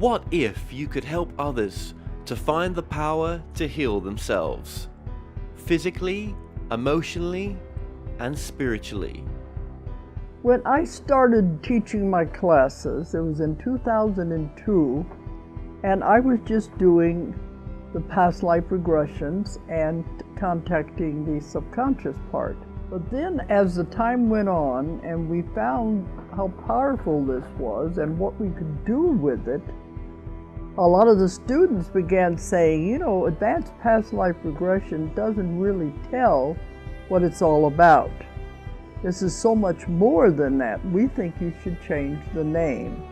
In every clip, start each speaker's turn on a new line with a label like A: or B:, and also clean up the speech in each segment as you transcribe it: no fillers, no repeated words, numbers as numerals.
A: What if you could help others to find the power to heal themselves, physically, emotionally, and spiritually?
B: When I started teaching my classes, it was in 2002, and I was just doing the past life regressions and contacting the subconscious part. But then as the time went on and we found how powerful this was and what we could do with it, a lot of the students began saying, you know, advanced past life regression doesn't really tell what it's all about. This is so much more than that. We think you should change the name.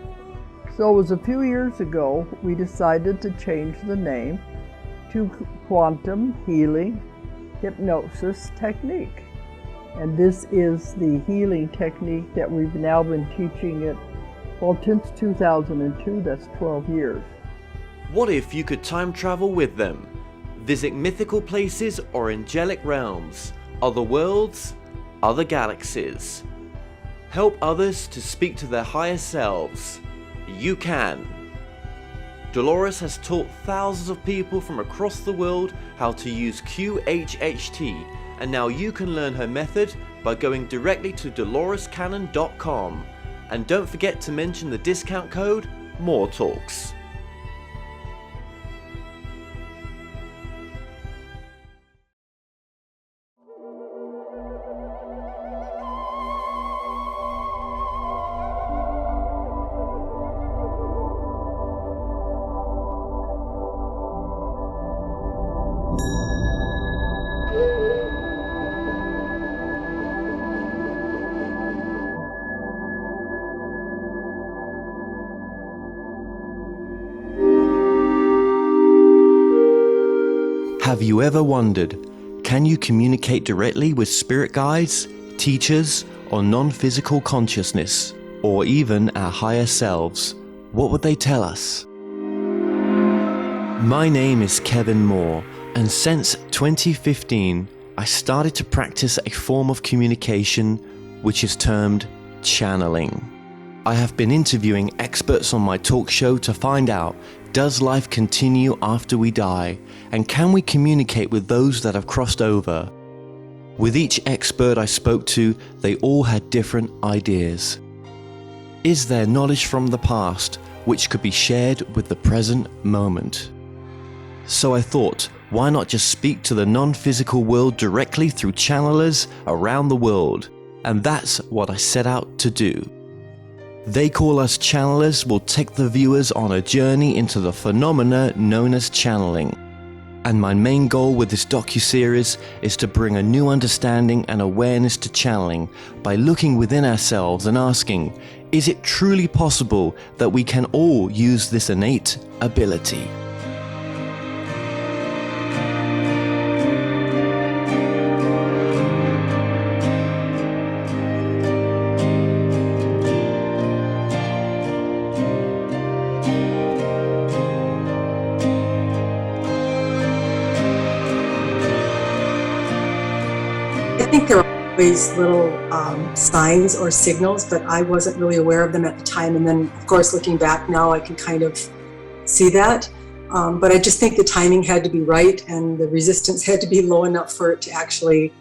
B: So it was a few years ago we decided to change the name to Quantum Healing Hypnosis Technique. And this is the healing technique that we've now been teaching it, well, since 2002, that's 12 years.
A: What if you could time travel with them, visit mythical places or angelic realms, other worlds, other galaxies? Help others to speak to their higher selves. You can. Dolores has taught thousands of people from across the world how to use QHHT, and now you can learn her method by going directly to dolorescannon.com. And don't forget to mention the discount code MORETALKS. Have you ever wondered, can you communicate directly with spirit guides, teachers, or non-physical consciousness, or even our higher selves? What would they tell us? My name is Kevin Moore, and since 2015, I started to practice a form of communication which is termed channeling. I have been interviewing experts on my talk show to find out, does life continue after we die, and can we communicate with those that have crossed over? With each expert I spoke to, they all had different ideas. Is there knowledge from the past which could be shared with the present moment? So I thought, why not just speak to the non-physical world directly through channelers around the world? And that's what I set out to do. They Call Us Channelers will take the viewers on a journey into the phenomena known as channeling. And my main goal with this docu-series is to bring a new understanding and awareness to channeling by looking within ourselves and asking, is it truly possible that we can all use this innate ability?
C: I think there are always little signs or signals, but I wasn't really aware of them at the time. And then, of course, looking back now, I can kind of see that. But I just think the timing had to be right and the resistance had to be low enough for it to actually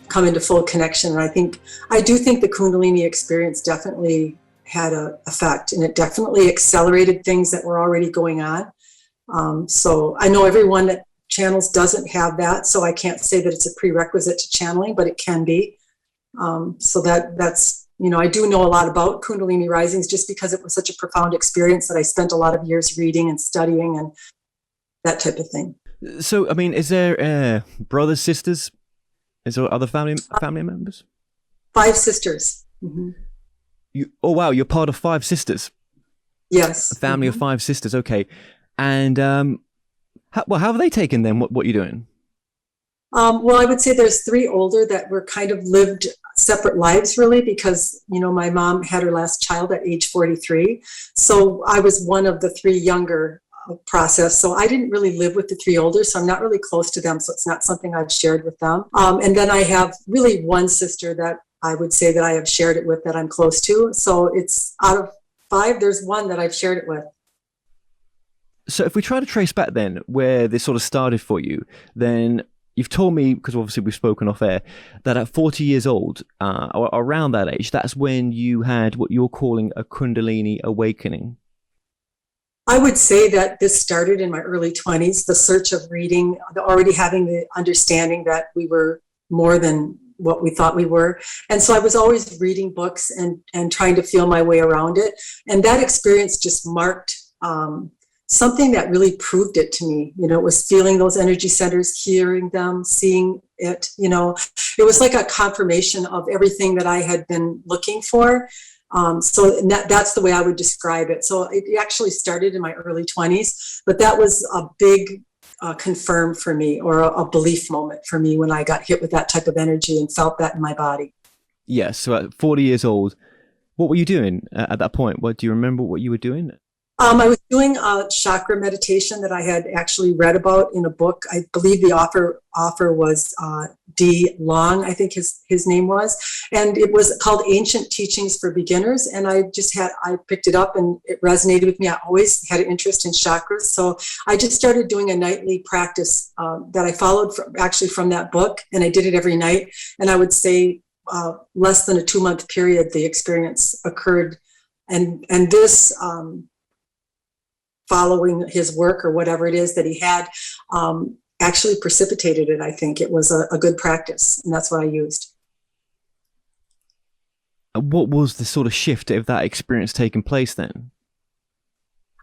C: come into full connection. And I do think the Kundalini experience definitely had an effect, and it definitely accelerated things that were already going on. So I know everyone that channels doesn't have that, so I can't say that it's a prerequisite to channeling, but it can be. So that's, I do know a lot about Kundalini risings just because it was such a profound experience that I spent a lot of years reading and studying and that type of thing.
A: So, I mean, is there brothers, sisters? Is there other family members?
C: 5 sisters. Mm-hmm.
A: Oh, wow, you're part of 5 sisters?
C: Yes.
A: A family of 5 sisters, okay. And how have they taken then what you're doing?
C: Well, I would say there's 3 older that were kind of lived separate lives, really, because, my mom had her last child at age 43. So I was one of the 3 younger process. So I didn't really live with the 3 older, so I'm not really close to them. So it's not something I've shared with them. And then I have really one sister that I would say that I have shared it with that I'm close to. So it's out of 5, there's one that I've shared it with.
A: So if we try to trace back then where this sort of started for you, then you've told me, because obviously we've spoken off air, that at 40 years old, or around that age, that's when you had what you're calling a Kundalini awakening.
C: I would say that this started in my early 20s, the search of reading, already having the understanding that we were more than what we thought we were. And so I was always reading books and trying to feel my way around it. And that experience just marked something that really proved it to me. It was feeling those energy centers, hearing them, seeing it. It was like a confirmation of everything that I had been looking for. So that's the way I would describe it. So it actually started in my early 20s, but that was a big confirm for me, or a belief moment for me, when I got hit with that type of energy and felt that in my body.
A: Yes. So at 40 years old, what were you doing at that point? Do you remember what you were doing?
C: I was doing a chakra meditation that I had actually read about in a book. I believe the author was D. Long, I think his name was. And it was called Ancient Teachings for Beginners. And I picked it up and it resonated with me. I always had an interest in chakras. So I just started doing a nightly practice that I followed from that book. And I did it every night. And I would say less than a 2-month period, the experience occurred. And this... following his work, or whatever it is that he had, actually precipitated it. I think it was a good practice, and that's what I used.
A: What was the sort of shift of that experience taking place then?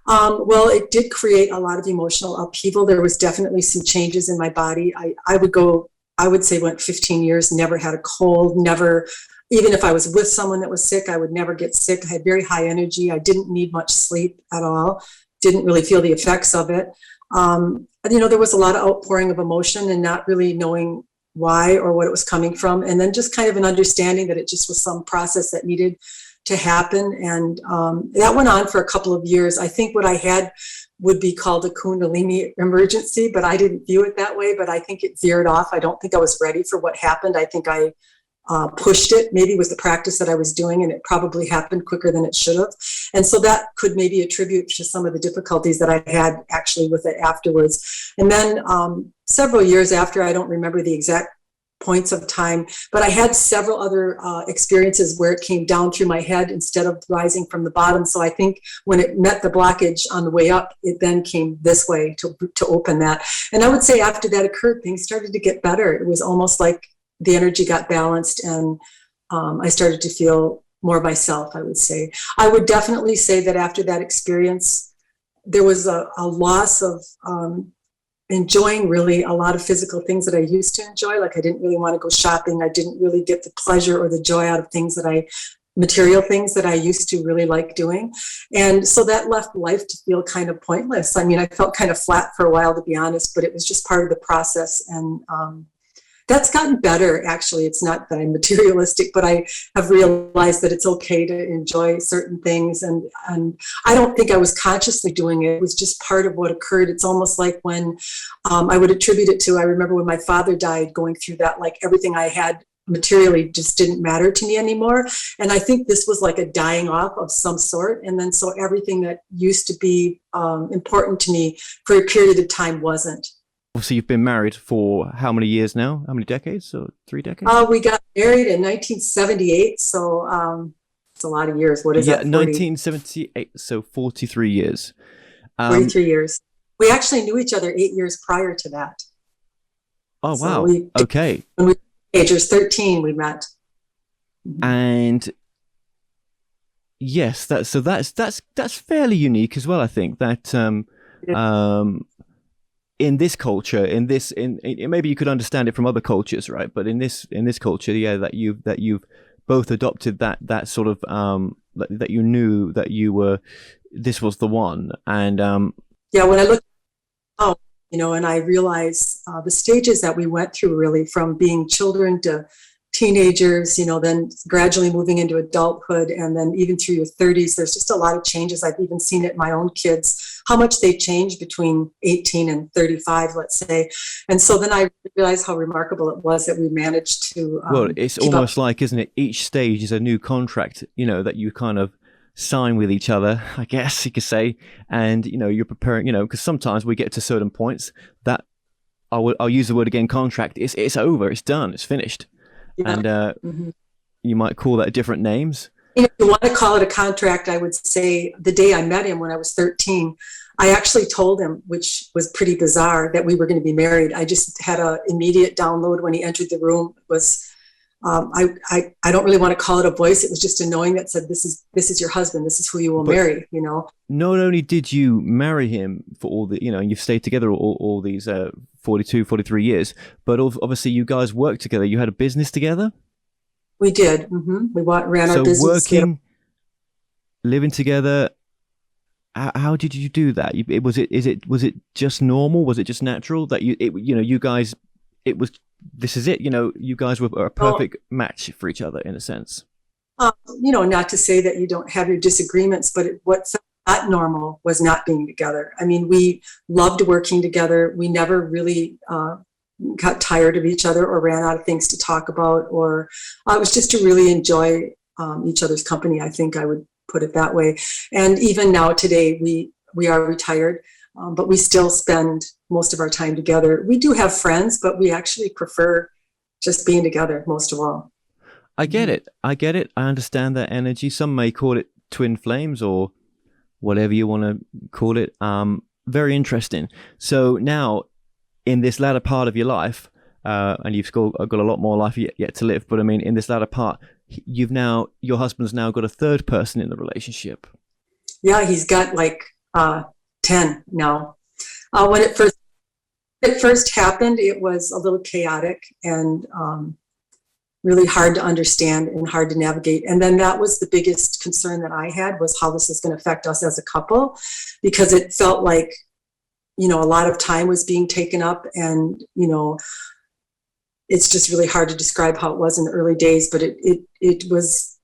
C: Well, it did create a lot of emotional upheaval. There was definitely some changes in my body. I would say went 15 years, never had a cold, never, even if I was with someone that was sick, I would never get sick. I had very high energy. I didn't need much sleep at all. Didn't really feel the effects of it. There was a lot of outpouring of emotion and not really knowing why or what it was coming from. And then just kind of an understanding that it just was some process that needed to happen. And that went on for a couple of years. I think what I had would be called a Kundalini emergency, but I didn't view it that way. But I think it veered off. I don't think I was ready for what happened. I think I pushed it, maybe with the practice that I was doing, and it probably happened quicker than it should have. And so that could maybe attribute to some of the difficulties that I had actually with it afterwards. And then several years after, I don't remember the exact points of time, but I had several other experiences where it came down through my head instead of rising from the bottom. So I think when it met the blockage on the way up, it then came this way to open that. And I would say after that occurred, things started to get better. It was almost like the energy got balanced, and I started to feel more myself, I would say. I would definitely say that after that experience, there was a loss of enjoying really a lot of physical things that I used to enjoy. Like I didn't really want to go shopping. I didn't really get the pleasure or the joy out of material things that I used to really like doing. And so that left life to feel kind of pointless. I mean, I felt kind of flat for a while, to be honest, but it was just part of the process. And that's gotten better, actually. It's not that I'm materialistic, but I have realized that it's okay to enjoy certain things. And I don't think I was consciously doing it. It was just part of what occurred. It's almost like when I would attribute it to, I remember when my father died, going through that, like everything I had materially just didn't matter to me anymore. And I think this was like a dying off of some sort. And then so everything that used to be important to me for a period of time wasn't.
A: Obviously, you've been married for how many years now? How many decades? Or 3 decades?
C: We got married in 1978, so it's a lot of years. What is that?
A: 1978, so 43 years.
C: 43 years. We actually knew each other 8 years prior to that.
A: Oh, wow. Okay.
C: When we were teenagers, 13, we met.
A: And yes, that's fairly unique as well. I think that in this culture, in maybe you could understand it from other cultures, right? But in this culture, yeah, that you've both adopted that sort of that you knew that this was the one. And
C: yeah, when I look and I realize the stages that we went through, really, from being children to teenagers, then gradually moving into adulthood, and then even through your 30s, there's just a lot of changes. I've even seen it in my own kids, how much they change between 18 and 35, let's say. And so then I realized how remarkable it was that we managed to
A: well, it's almost like, isn't it, each stage is a new contract, that you kind of sign with each other, I guess you could say, and you're preparing, because sometimes we get to certain points that I'll use the word again, contract. It's over, it's done, it's finished,
C: Yeah.
A: and you might call that different names.
C: If you want to call it a contract, I would say the day I met him when I was 13, I actually told him, which was pretty bizarre, that we were going to be married. I just had an immediate download when he entered the room. It was I don't really want to call it a voice. It was just a knowing that said, this is your husband. This is who you will marry,
A: Not only did you marry him for all the, and you've stayed together all these 42, 43 years, but obviously you guys worked together. You had a business together?
C: We did. We ran our business.
A: So working, living together, how did you do that? Was it just normal? Was it just natural that you guys, this is it, you guys were a perfect match for each other in a sense?
C: Not to say that you don't have your disagreements, but what felt not normal was not being together. I mean, we loved working together. We never really got tired of each other or ran out of things to talk about, or it was just to really enjoy each other's company. I think I would put it that way. And even now today, we are retired, but we still spend most of our time together. We do have friends, but we actually prefer just being together most of all.
A: I get it. I understand that energy. Some may call it twin flames or whatever you want to call it. Very interesting. So now, in this latter part of your life, and you've got a lot more life yet to live, but I mean, in this latter part, your husband's now got a third person in the relationship.
C: Yeah, he's got like 10 now. When it first happened, it was a little chaotic and really hard to understand and hard to navigate. And then that was the biggest concern that I had, was how this is going to affect us as a couple, because it felt like, a lot of time was being taken up, and, it's just really hard to describe how it was in the early days, but it was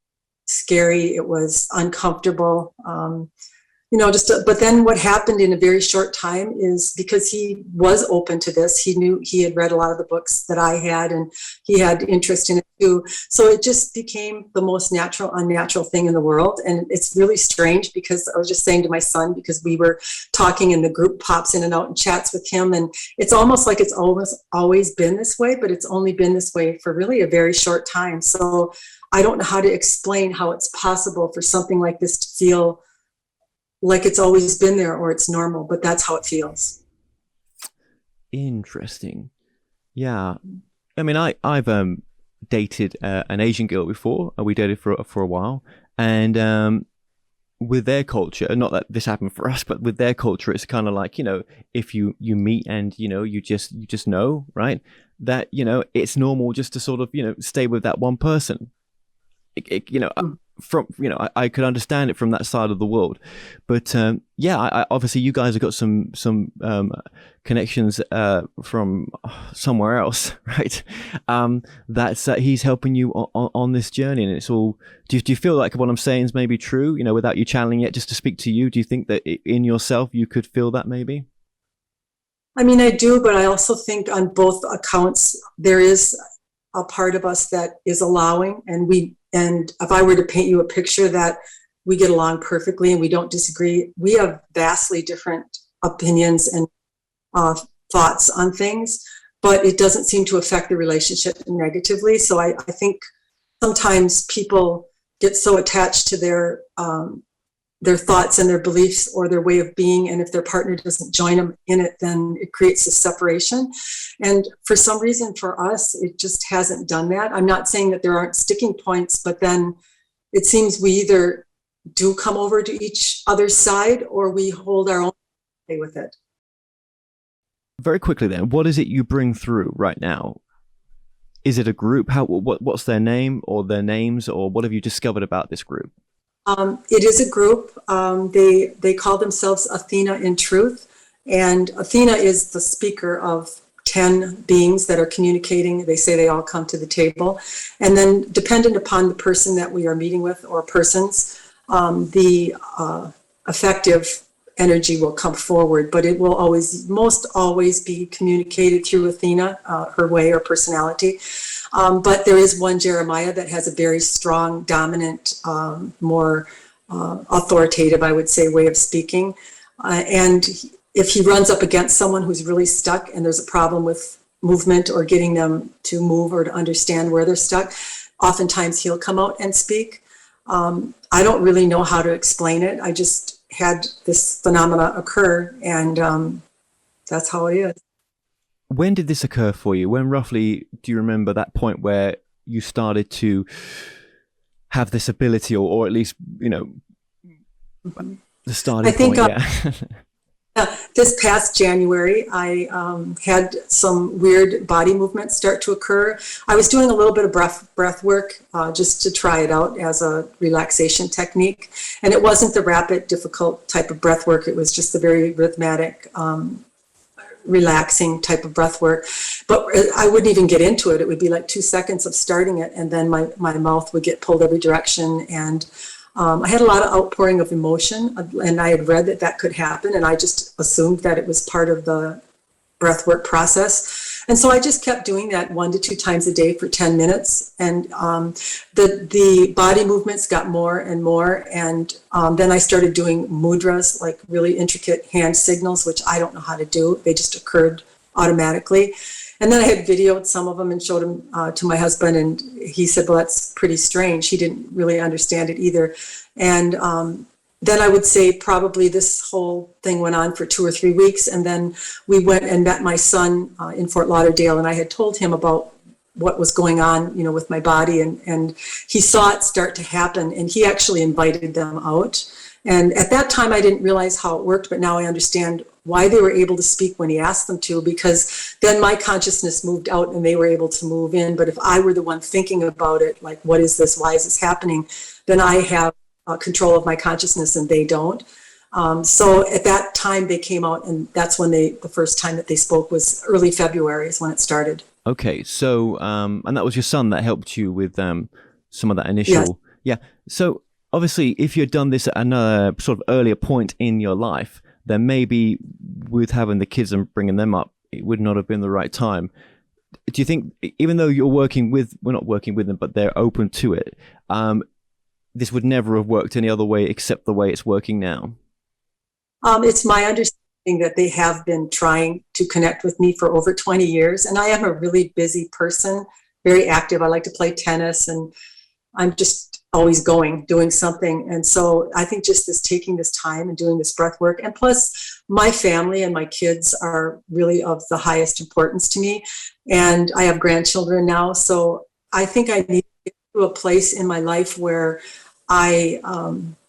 C: scary. It was uncomfortable. But then what happened in a very short time is, because he was open to this, he knew, he had read a lot of the books that I had, and he had interest in it too. So it just became the most natural, unnatural thing in the world. And it's really strange, because I was just saying to my son, because we were talking and the group pops in and out and chats with him, and it's almost like it's always been this way, but it's only been this way for really a very short time. So I don't know how to explain how it's possible for something like this to feel like it's always been there or it's normal, but that's how it feels.
A: Interesting. Yeah. I mean, I've dated an Asian girl before. We dated for a while, and with their culture, not that this happened for us, but with their culture, it's kind of like, if you meet and you just know, right, that it's normal just to sort of stay with that one person. From I could understand it from that side of the world, but I obviously you guys have got some connections from somewhere else, right? That's he's helping you on this journey, and it's all. Do you feel like what I'm saying is maybe true? Without you channeling it, just to speak to you, do you think that in yourself you could feel that maybe?
C: I mean, I do, but I also think on both accounts there is a part of us that is allowing, and if I were to paint you a picture that we get along perfectly and we don't disagree, we have vastly different opinions and thoughts on things, but it doesn't seem to affect the relationship negatively. So I think sometimes people get so attached to their thoughts and their beliefs or their way of being, and if their partner doesn't join them in it, then it creates a separation. And for some reason, for us, it just hasn't done that. I'm not saying that there aren't sticking points, but then it seems we either do come over to each other's side or we hold our own way with it.
A: Very quickly then, what is it you bring through right now? Is it a group? What's their name or their names, or what have you discovered about this group?
C: It is a group. They call themselves Athena in Truth. And Athena is the speaker of 10 beings that are communicating. They say they all come to the table. And then dependent upon the person that we are meeting with, or persons, the effective energy will come forward, but it will most always be communicated through Athena, her way or personality. But there is one Jeremiah that has a very strong, dominant, more authoritative, I would say, way of speaking. And if he runs up against someone who's really stuck and there's a problem with movement or getting them to move or to understand where they're stuck, oftentimes he'll come out and speak. I don't really know how to explain it. I just had this phenomena occur, and that's how it is.
A: When did this occur for you? When roughly do you remember that point where you started to have this ability, or at least, you know, the starting point?
C: This past January, I had some weird body movements start to occur. I was doing a little bit of breath work just to try it out as a relaxation technique. And it wasn't the rapid, difficult type of breath work. It was just the very rhythmic, relaxing type of breath work. But I wouldn't even get into it. It would be like 2 seconds of starting it, and then my mouth would get pulled every direction. And I had a lot of outpouring of emotion, and I had read that that could happen, and I just assumed that it was part of the breathwork process. And so I just kept doing that 1 to 2 times a day for 10 minutes. And the body movements got more and more. And then I started doing mudras, like really intricate hand signals, which I don't know how to do. They just occurred automatically. And then I had videoed some of them and showed them to my husband, and he said, well, that's pretty strange. He didn't really understand it either. And then I would say probably this whole thing went on for 2 or 3 weeks. And then we went and met my son in Fort Lauderdale, and I had told him about what was going on, you know, with my body, and he saw it start to happen, and he actually invited them out. And at that time, I didn't realize how it worked, but now I understand why they were able to speak when he asked them to, because then my consciousness moved out and they were able to move in. But if I were the one thinking about it, like, what is this? Why is this happening? Then I have control of my consciousness and they don't. So at that time they came out, and that's when the first time that they spoke was early February is when it started.
A: Okay. So, and that was your son that helped you with some of that initial.
C: Yes.
A: Yeah. So obviously if you'd done this at another sort of earlier point in your life, then maybe with having the kids and bringing them up, it would not have been the right time. Do you think, even though you're we're not working with them, but they're open to it, this would never have worked any other way except the way it's working now?
C: It's my understanding that they have been trying to connect with me for over 20 years. And I am a really busy person, very active. I like to play tennis, and I'm just always doing something. And so I think just taking this time and doing this breath work, and plus my family and my kids are really of the highest importance to me. And I have grandchildren now. So I think I need to get to a place in my life where I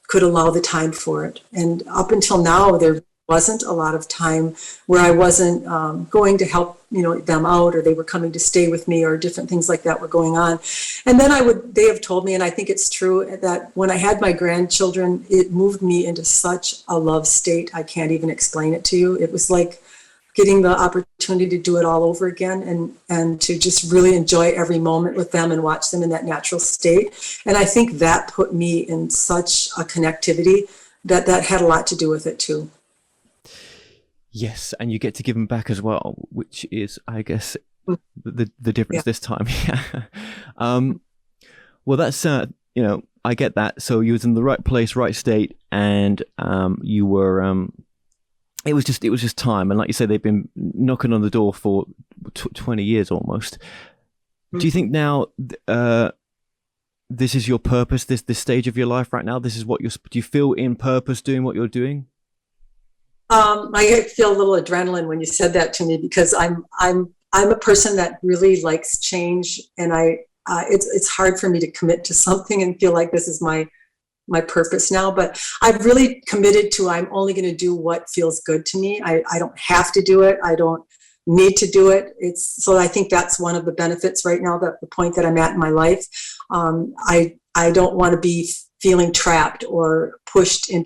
C: could allow the time for it. And up until now, there wasn't a lot of time where I wasn't going to help, you know, them out, or they were coming to stay with me, or different things like that were going on. And then they have told me, and I think it's true, that when I had my grandchildren, it moved me into such a love state. I can't even explain it to you. It was like getting the opportunity to do it all over again, and to just really enjoy every moment with them and watch them in that natural state. And I think that put me in such a connectivity that had a lot to do with it too.
A: Yes, and you get to give them back as well, which is, I guess, the difference this time. Well, that's you know, I get that. So you was in the right place, right state, and you were. It was just time, and like you said, they've been knocking on the door for 20 years almost. Do you think now this is your purpose? This stage of your life right now, this is what do you feel in purpose doing what you're doing?
C: I feel a little adrenaline when you said that to me, because I'm a person that really likes change, and it's hard for me to commit to something and feel like this is my purpose now. But I've really committed to, I'm only going to do what feels good to me. I don't have to do it. I don't need to do it. So I think that's one of the benefits right now, that the point that I'm at in my life. I don't want to be feeling trapped or pushed in.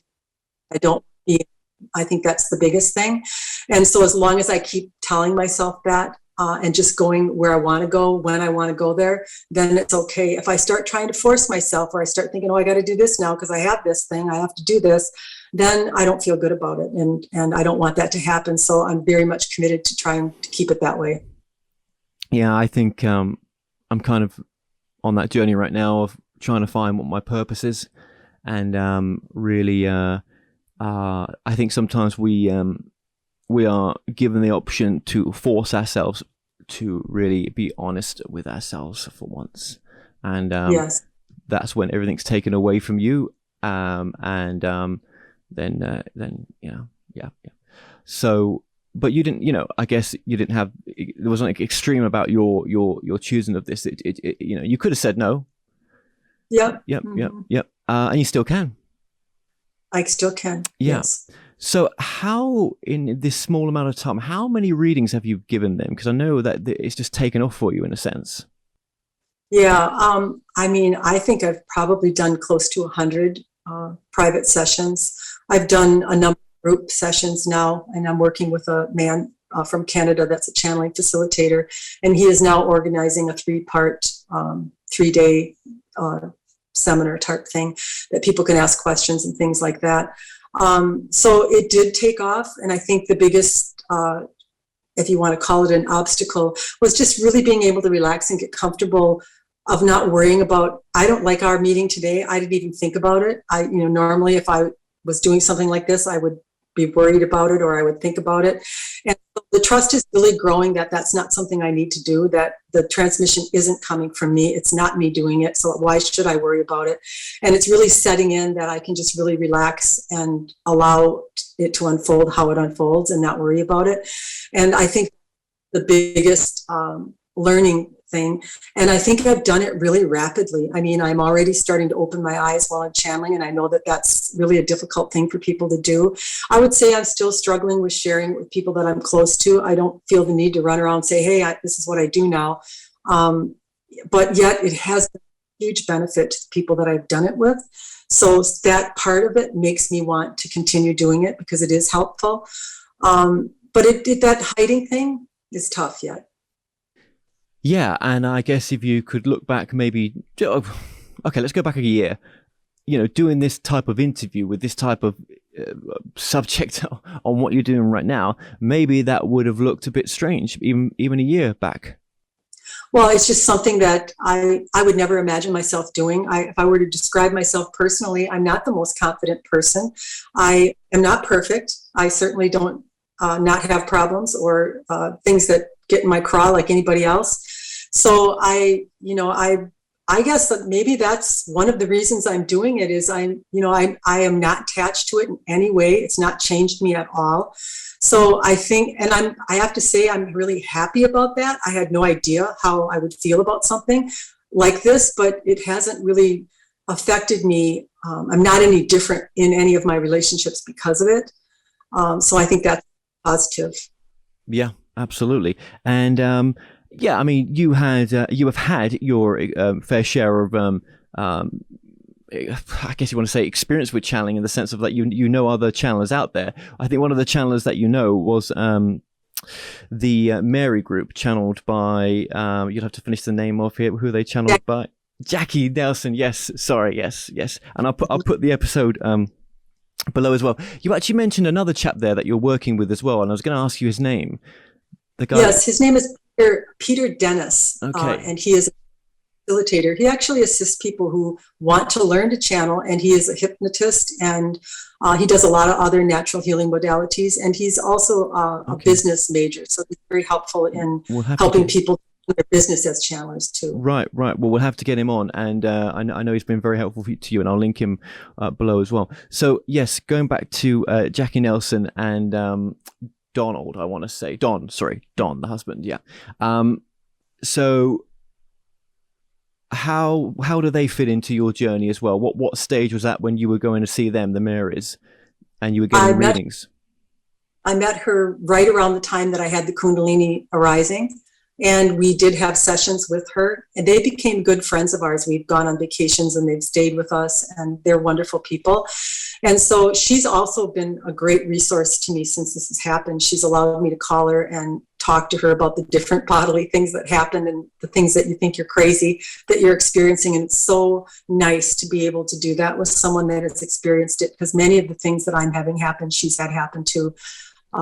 C: I think that's the biggest thing. And so as long as I keep telling myself that, and just going where I want to go, when I want to go there, then it's okay. If I start trying to force myself, or I start thinking, oh, I got to do this now because I have this thing, I have to do this, then I don't feel good about it. And I don't want that to happen. So I'm very much committed to trying to keep it that way.
A: Yeah, I think I'm kind of on that journey right now of trying to find what my purpose is. and really, I think sometimes we are given the option to force ourselves to really be honest with ourselves for once, and
C: Yes.
A: that's when everything's taken away from you, then yeah. So, but you didn't, I guess you didn't have. There wasn't like extreme about your choosing of this. It you could have said no.
C: Yep.
A: Yep. And you still can.
C: I still can.
A: Yeah.
C: Yes.
A: So how, in this small amount of time, how many readings have you given them? Because I know that it's just taken off for you in a sense.
C: Yeah. I mean, I think I've probably done close to 100 private sessions. I've done a number of group sessions now, and I'm working with a man from Canada that's a channeling facilitator, and he is now organizing a 3-part, 3-day seminar type thing that people can ask questions and things like that. So it did take off, and I think the biggest, if you want to call it an obstacle, was just really being able to relax and get comfortable of not worrying about, I don't like our meeting today. I didn't even think about it. Normally if I was doing something like this, I would be worried about it, or I would think about it. And the trust is really growing that that's not something I need to do, that the transmission isn't coming from me. It's not me doing it. So why should I worry about it? And it's really setting in that I can just really relax and allow it to unfold how it unfolds and not worry about it. And I think the biggest learning thing, and I think I've done it really rapidly. I mean, I'm already starting to open my eyes while I'm channeling, and I know that that's really a difficult thing for people to do. I would say I'm still struggling with sharing it with people that I'm close to. I don't feel the need to run around and say, hey, this is what I do now. But yet it has a huge benefit to the people that I've done it with. So that part of it makes me want to continue doing it because it is helpful. But that hiding thing is tough yet.
A: Yeah, and I guess if you could look back, maybe, okay, let's go back a year. Doing this type of interview with this type of subject on what you're doing right now, maybe that would have looked a bit strange, even a year back.
C: Well, it's just something that I would never imagine myself doing. If I were to describe myself personally, I'm not the most confident person. I am not perfect. I certainly don't not have problems or things that get in my craw like anybody else. So I guess that maybe that's one of the reasons I'm doing it is I am not attached to it in any way. It's not changed me at all. So I think, and I have to say, I'm really happy about that. I had no idea how I would feel about something like this, but it hasn't really affected me. I'm not any different in any of my relationships because of it. So I think that's positive.
A: Yeah, absolutely. And yeah, I mean, you have had your fair share of I guess you want to say experience with channeling, in the sense of that you know other channelers out there. I think one of the channelers that was the Mary group, channeled by you'll have to finish the name off here. Who they channeled by? Jackie Nelson. Yes, sorry, yes. And I'll put the episode below as well. You actually mentioned another chap there that you're working with as well, and I was going to ask you his name. The guy.
C: Yes, his name is Peter Dennis,
A: okay.
C: And he is a facilitator. He actually assists people who want to learn to channel, and he is a hypnotist, and he does a lot of other natural healing modalities, and he's also a business major, so he's very helpful in helping people in their business as channelers too. Right.
A: Well, we'll have to get him on, and I know he's been very helpful to you, and I'll link him below as well. So yes, going back to Jackie Nelson and Donald, I want to say Don, the husband. Yeah. So how do they fit into your journey as well? What stage was that when you were going to see them, the Marys, and you were getting readings?
C: I met her right around the time that I had the Kundalini arising, and we did have sessions with her, and they became good friends of ours. We've gone on vacations and they've stayed with us, and they're wonderful people. And so she's also been a great resource to me since this has happened. She's allowed me to call her and talk to her about the different bodily things that happen and the things that you think you're crazy that you're experiencing. And it's so nice to be able to do that with someone that has experienced it, because many of the things that I'm having happen, she's had happen too.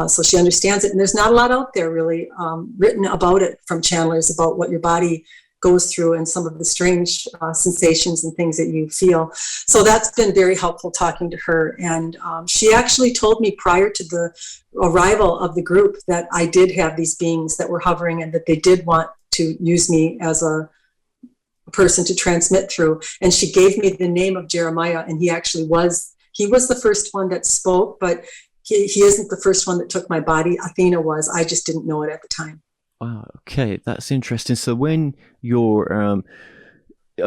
C: So she understands it. And there's not a lot out there really written about it from channelers, about what your body goes through and some of the strange sensations and things that you feel. So that's been very helpful talking to her. And she actually told me prior to the arrival of the group that I did have these beings that were hovering and that they did want to use me as a person to transmit through. And she gave me the name of Jeremiah, and he was the first one that spoke, but he isn't the first one that took my body. Athena was. I just didn't know it at the time.
A: Wow. Okay, that's interesting. So when you're, I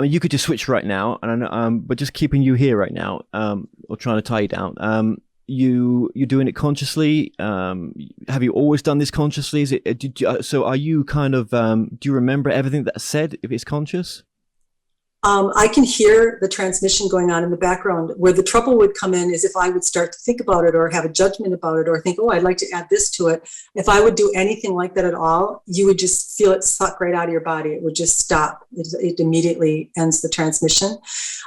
A: mean, you could just switch right now, and but just keeping you here right now, or trying to tie you down. You're doing it consciously. Have you always done this consciously? Is it? So are you kind of? Do you remember everything that's said if it's conscious?
C: I can hear the transmission going on in the background. Where the trouble would come in is if I would start to think about it or have a judgment about it or think, oh, I'd like to add this to it. If I would do anything like that at all, you would just feel it suck right out of your body. It would just stop. It immediately ends the transmission.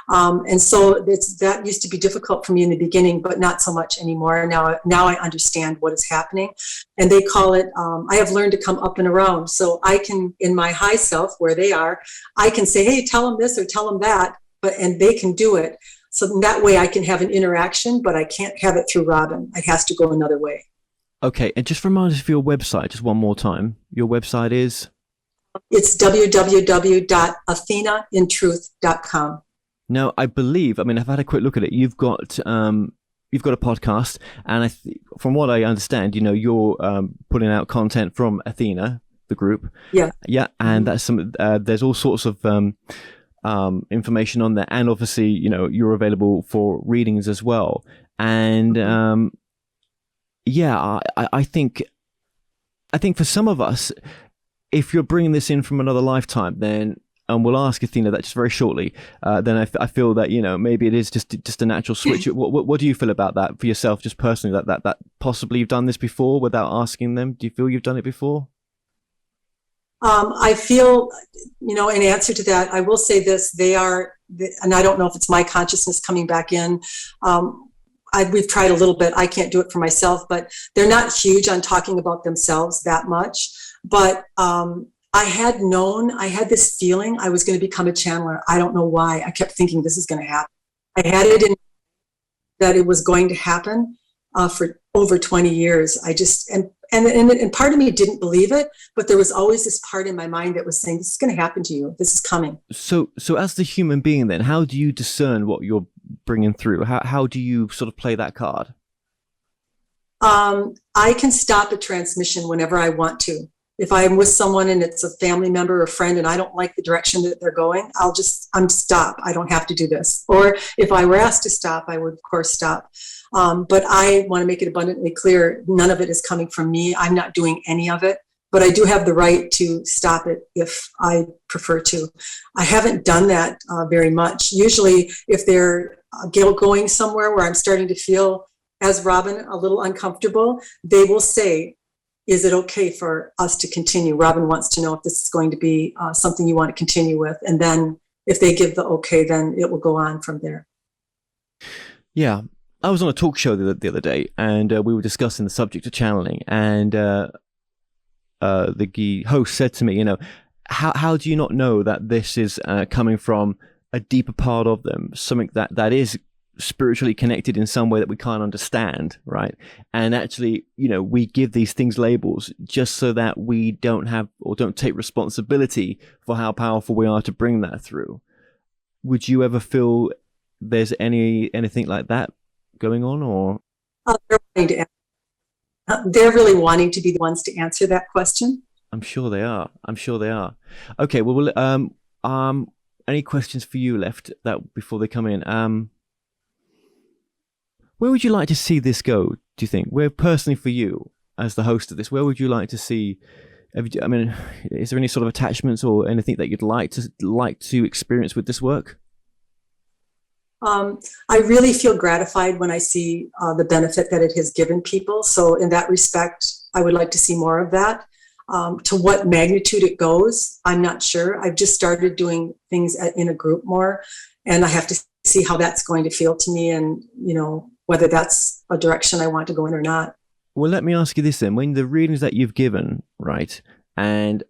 C: And so that used to be difficult for me in the beginning, but not so much anymore. Now I understand what is happening. And they call it, I have learned to come up and around. So I can, in my high self, where they are, I can say, hey, tell them this or tell them that, and they can do it. So that way I can have an interaction, but I can't have it through Robin. It has to go another way.
A: Okay, and just remind us of your website, just one more time. Your website is?
C: It's www.athenaintruth.com.
A: Now, I believe, I mean, I've had a quick look at it. You've got a podcast, and from what I understand, you're putting out content from Athena, the group.
C: Yeah.
A: Yeah, and that's there's all sorts of information on there, and obviously, you're available for readings as well. And I think for some of us, if you're bringing this in from another lifetime, then, and we'll ask Athena that just very shortly, then I feel that, maybe it is just a natural switch. What do you feel about that for yourself, just personally, that possibly you've done this before without asking them? Do you feel you've done it before?
C: I feel, in answer to that, I will say this, and I don't know if it's my consciousness coming back in. We've tried a little bit. I can't do it for myself, but they're not huge on talking about themselves that much. But I had this feeling I was going to become a channeler. I don't know why. I kept thinking this is going to happen. I had it in that it was going to happen for over 20 years. And part of me didn't believe it, but there was always this part in my mind that was saying, this is going to happen to you. This is coming.
A: So as the human being then, how do you discern what you're bringing through? How do you sort of play that card?
C: I can stop a transmission whenever I want to. If I'm with someone and it's a family member or friend and I don't like the direction that they're going, I'm stop. I don't have to do this. Or if I were asked to stop, I would of course stop. But I want to make it abundantly clear, none of it is coming from me. I'm not doing any of it, but I do have the right to stop it if I prefer to. I haven't done that very much. Usually if they're going somewhere where I'm starting to feel, as Robin, a little uncomfortable, they will say, is it okay for us to continue? Robin wants to know if this is going to be something you want to continue with. And then if they give the okay, then it will go on from there.
A: Yeah. I was on a talk show the other day, and we were discussing the subject of channeling, and the host said to me, how do you not know that this is coming from a deeper part of them, something that is spiritually connected in some way that we can't understand, right? And actually, we give these things labels just so that we don't take responsibility for how powerful we are to bring that through. Would you ever feel there's anything like that going on, or?
C: They're really wanting to be the ones to answer that question.
A: I'm sure they are. Okay, well, any questions for you left before they come in? Where would you like to see this go, do you think? Where, personally for you, as the host of this, where would you like to see, I mean, is there any sort of attachments or anything that you'd like to experience with this work?
C: I really feel gratified when I see the benefit that it has given people. So in that respect, I would like to see more of that. To what magnitude it goes, I'm not sure. I've just started doing things in a group more, and I have to see how that's going to feel to me, and whether that's a direction I want to go in or not.
A: Well, let me ask you this then. When the readings that you've given, right, And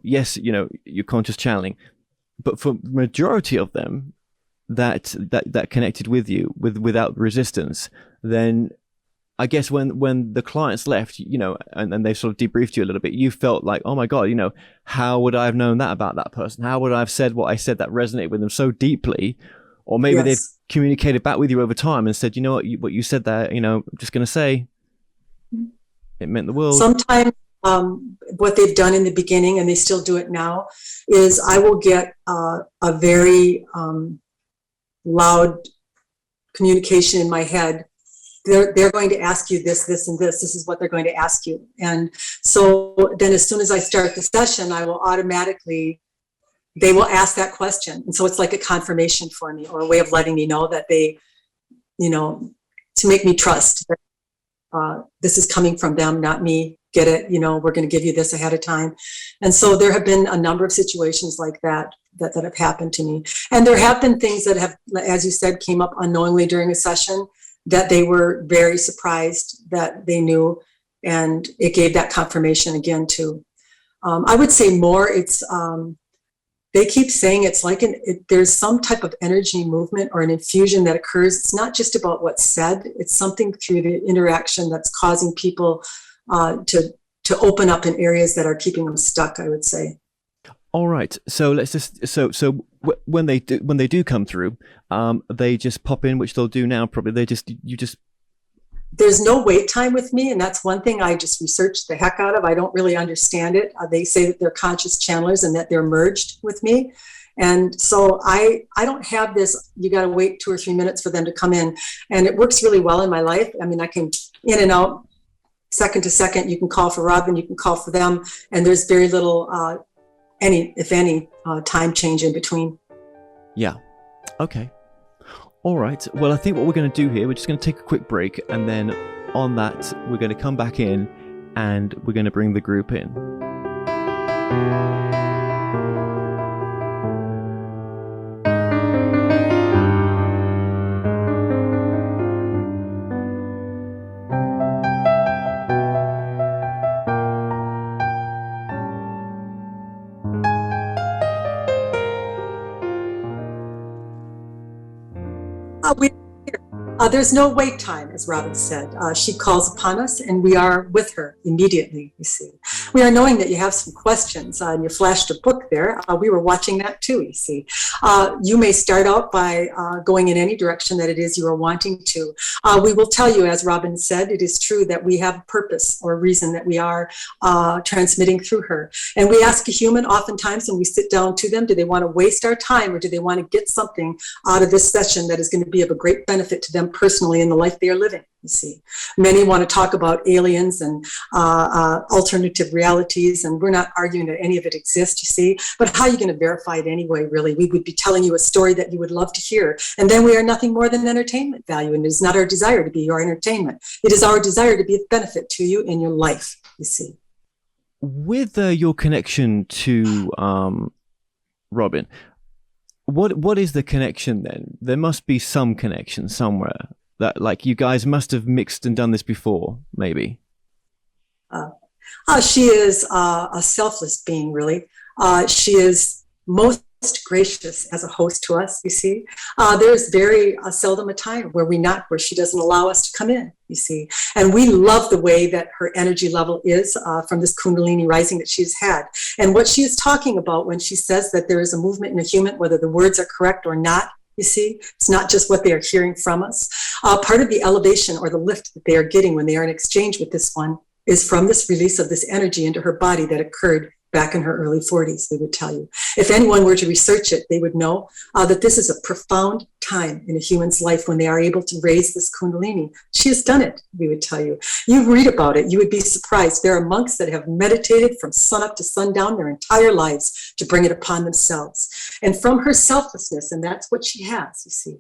A: yes, you're conscious channeling, but for majority of them that connected with you without resistance, then I guess when the clients left, and they sort of debriefed you a little bit, you felt like, oh my God, how would I have known that about that person? How would I have said what I said that resonated with them so deeply? Or maybe
C: Yes.
A: they've communicated back with you over time and said, what you said there, I'm just going to say, it meant the world.
C: Sometimes what they've done in the beginning, and they still do it now, is I will get a very loud communication in my head. They're going to ask you this, and this. This is what they're going to ask you. And so then as soon as I start the session, I will automatically, they will ask that question. And so it's like a confirmation for me, or a way of letting me know that they, to make me trust that this is coming from them, not me. Get it? We're going to give you this ahead of time. And so there have been a number of situations like that have happened to me. And there have been things that have, as you said, came up unknowingly during a session that they were very surprised that they knew. And it gave that confirmation again too. I would say more, it's, they keep saying it's like there's some type of energy movement or an infusion that occurs. It's not just about what's said. It's something through the interaction that's causing people to open up in areas that are keeping them stuck, I would say.
A: All right. So let's just so when they do come through, they just pop in, which they'll do now. Probably
C: There's no wait time with me, and that's one thing I just researched the heck out of. I don't really understand it. They say that they're conscious channelers and that they're merged with me. And so I don't have this, you got to wait 2 or 3 minutes for them to come in. And it works really well in my life. I mean, I can in and out second to second. You can call for Robin, you can call for them. And there's very little, if any, time change in between.
A: Yeah. Okay. All right. Well, I think what we're going to do here, we're just going to take a quick break, and then on that, we're going to come back in and we're going to bring the group in.
C: There's no wait time, as Robin said. She calls upon us, and we are with her immediately, you see. We are knowing that you have some questions, and you flashed a book there. We were watching that too, you see. You may start out by going in any direction that it is you are wanting to. We will tell you, as Robin said, it is true that we have a purpose or a reason that we are transmitting through her. And we ask a human oftentimes when we sit down to them, do they want to waste our time, or do they want to get something out of this session that is going to be of a great benefit to them personally in the life they are living, you see. Many want to talk about aliens and alternative realities, and we're not arguing that any of it exists, you see. But how are you going to verify it anyway, really? We would be telling you a story that you would love to hear. And then we are nothing more than entertainment value, and it is not our desire to be your entertainment. It is our desire to be of benefit to you in your life, you see.
A: With your connection to Robin, what is the connection then? There must be some connection somewhere that, like, you guys must have mixed and done this before, maybe.
C: She is a selfless being, really. She is most gracious as a host to us, you see. There's very seldom a time where we knock, where she doesn't allow us to come in, you see. And we love the way that her energy level is from this Kundalini rising that she's had. And what she is talking about when she says that there is a movement in a human, whether the words are correct or not, you see, it's not just what they are hearing from us. Part of the elevation or the lift that they are getting when they are in exchange with this one is from this release of this energy into her body that occurred back in her early 40s, we would tell you. If anyone were to research it, they would know that this is a profound time in a human's life when they are able to raise this Kundalini. She has done it, we would tell you. You read about it, you would be surprised. There are monks that have meditated from sunup to sundown their entire lives to bring it upon themselves. And from her selflessness, and that's what she has, you see.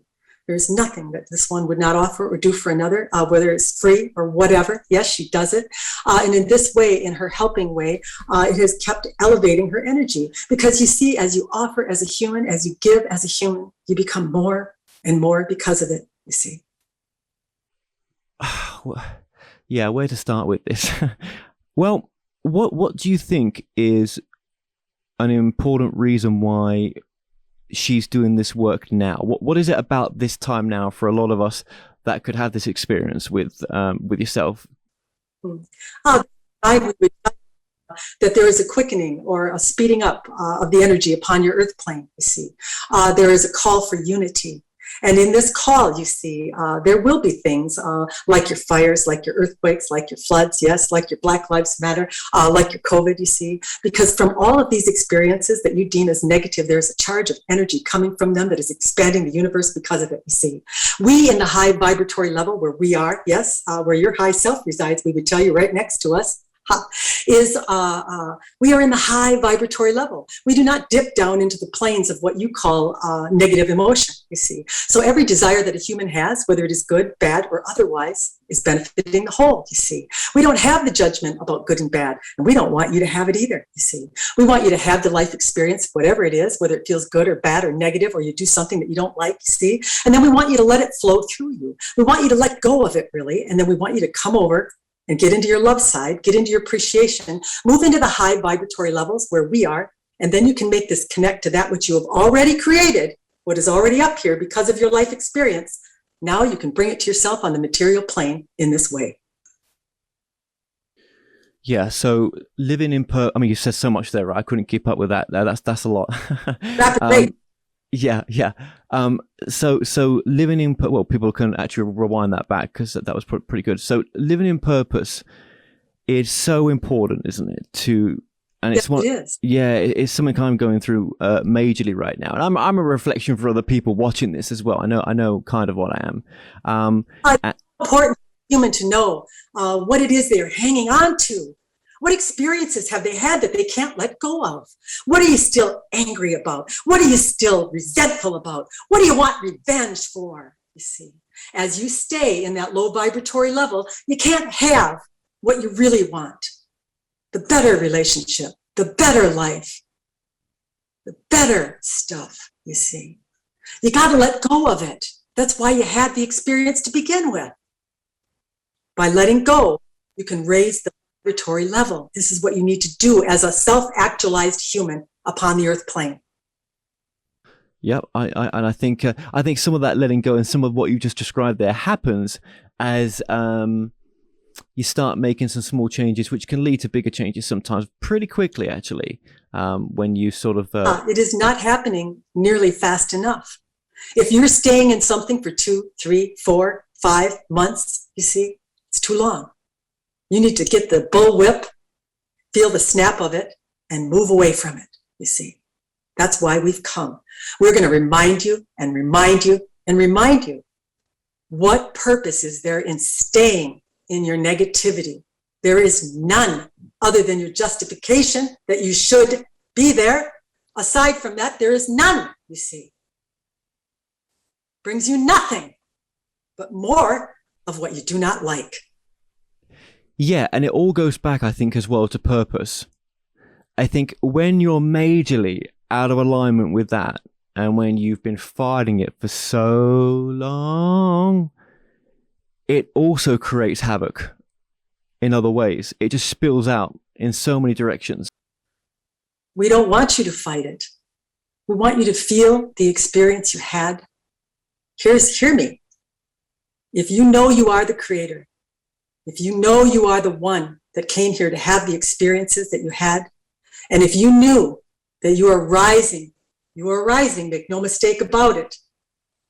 C: There's nothing that this one would not offer or do for another, whether it's free or whatever. Yes, she does it. And in this way, in her helping way, it has kept elevating her energy. Because you see, as you offer as a human, as you give as a human, you become more and more because of it, you see.
A: Yeah, where to start with this? Well, what do you think is an important reason why she's doing this work now? What is it about this time now for a lot of us that could have this experience with yourself?
C: I would that there is a quickening or a speeding up of the energy upon your earth plane, you see. There is a call for unity. And in this call, you see, there will be things like your fires, like your earthquakes, like your floods, yes, like your Black Lives Matter, like your COVID, you see. Because from all of these experiences that you deem as negative, there's a charge of energy coming from them that is expanding the universe because of it, you see. We in the high vibratory level where we are, yes, where your high self resides, we would tell you right next to us, is we are in the high vibratory level. We do not dip down into the planes of what you call negative emotion, you see. So every desire that a human has, whether it is good, bad, or otherwise, is benefiting the whole, you see. We don't have the judgment about good and bad, and we don't want you to have it either, you see. We want you to have the life experience, whatever it is, whether it feels good or bad or negative, or you do something that you don't like, you see. And then we want you to let it flow through you. We want you to let go of it, really, and then we want you to come over and get into your love side, get into your appreciation, move into the high vibratory levels where we are, and then you can make this connect to that which you have already created, what is already up here because of your life experience. Now you can bring it to yourself on the material plane in this way.
A: Yeah, so living in I mean, you said so much there, right? I couldn't keep up with that. That's a lot.
C: That's great.
A: Yeah. So living in, well, people can actually rewind that back because that was pretty good. So living in purpose is so important, isn't it? And it's
C: yes, it is.
A: Yeah, it's something I'm going through majorly right now, and I'm a reflection for other people watching this as well. I know kind of what I am.
C: It's important for a human to know what it is they're hanging on to. What experiences have they had that they can't let go of? What are you still angry about? What are you still resentful about? What do you want revenge for? You see, as you stay in that low vibratory level, you can't have what you really want. The better relationship, the better life, the better stuff, you see. You got to let go of it. That's why you had the experience to begin with. By letting go, you can raise the vibratory level. This is what you need to do as a self-actualized human upon the earth plane.
A: Yep, I think some of that letting go and some of what you just described there happens as you start making some small changes, which can lead to bigger changes sometimes pretty quickly, actually, when you sort of...
C: It is not happening nearly fast enough. If you're staying in something for 2, 3, 4, 5 months, you see, it's too long. You need to get the bullwhip, feel the snap of it, and move away from it, you see. That's why we've come. We're going to remind you and remind you and remind you what purpose is there in staying in your negativity. There is none other than your justification that you should be there. Aside from that, there is none, you see. Brings you nothing but more of what you do not like.
A: Yeah, and it all goes back, I think, as well to purpose. I think when you're majorly out of alignment with that, and when you've been fighting it for so long, it also creates havoc in other ways. It just spills out in so many directions.
C: We don't want you to fight it. We want you to feel the experience you had. Hear me. If you know you are the creator, if you know you are the one that came here to have the experiences that you had, and if you knew that you are rising, make no mistake about it,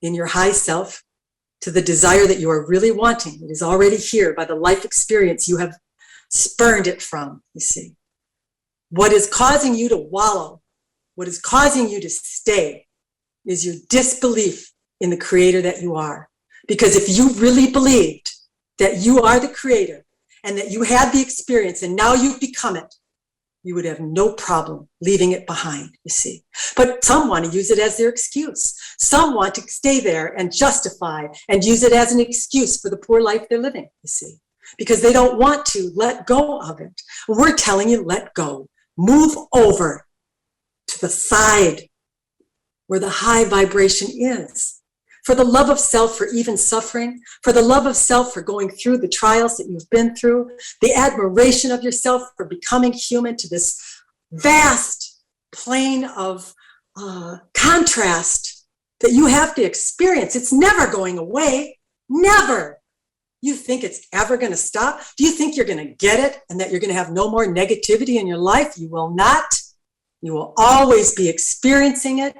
C: in your high self, to the desire that you are really wanting. It is already here by the life experience you have spurned it from, you see. What is causing you to wallow, what is causing you to stay, is your disbelief in the creator that you are. Because if you really believed that you are the creator and that you had the experience and now you've become it, you would have no problem leaving it behind, you see. But some want to use it as their excuse. Some want to stay there and justify and use it as an excuse for the poor life they're living, you see, because they don't want to let go of it. We're telling you, let go. Move over to the side where the high vibration is. for the love of self for even suffering, for the love of self for going through the trials that you've been through, the admiration of yourself for becoming human to this vast plane of contrast that you have to experience. It's never going away, never. You think it's ever going to stop? Do you think you're going to get it and that you're going to have no more negativity in your life? You will not. You will always be experiencing it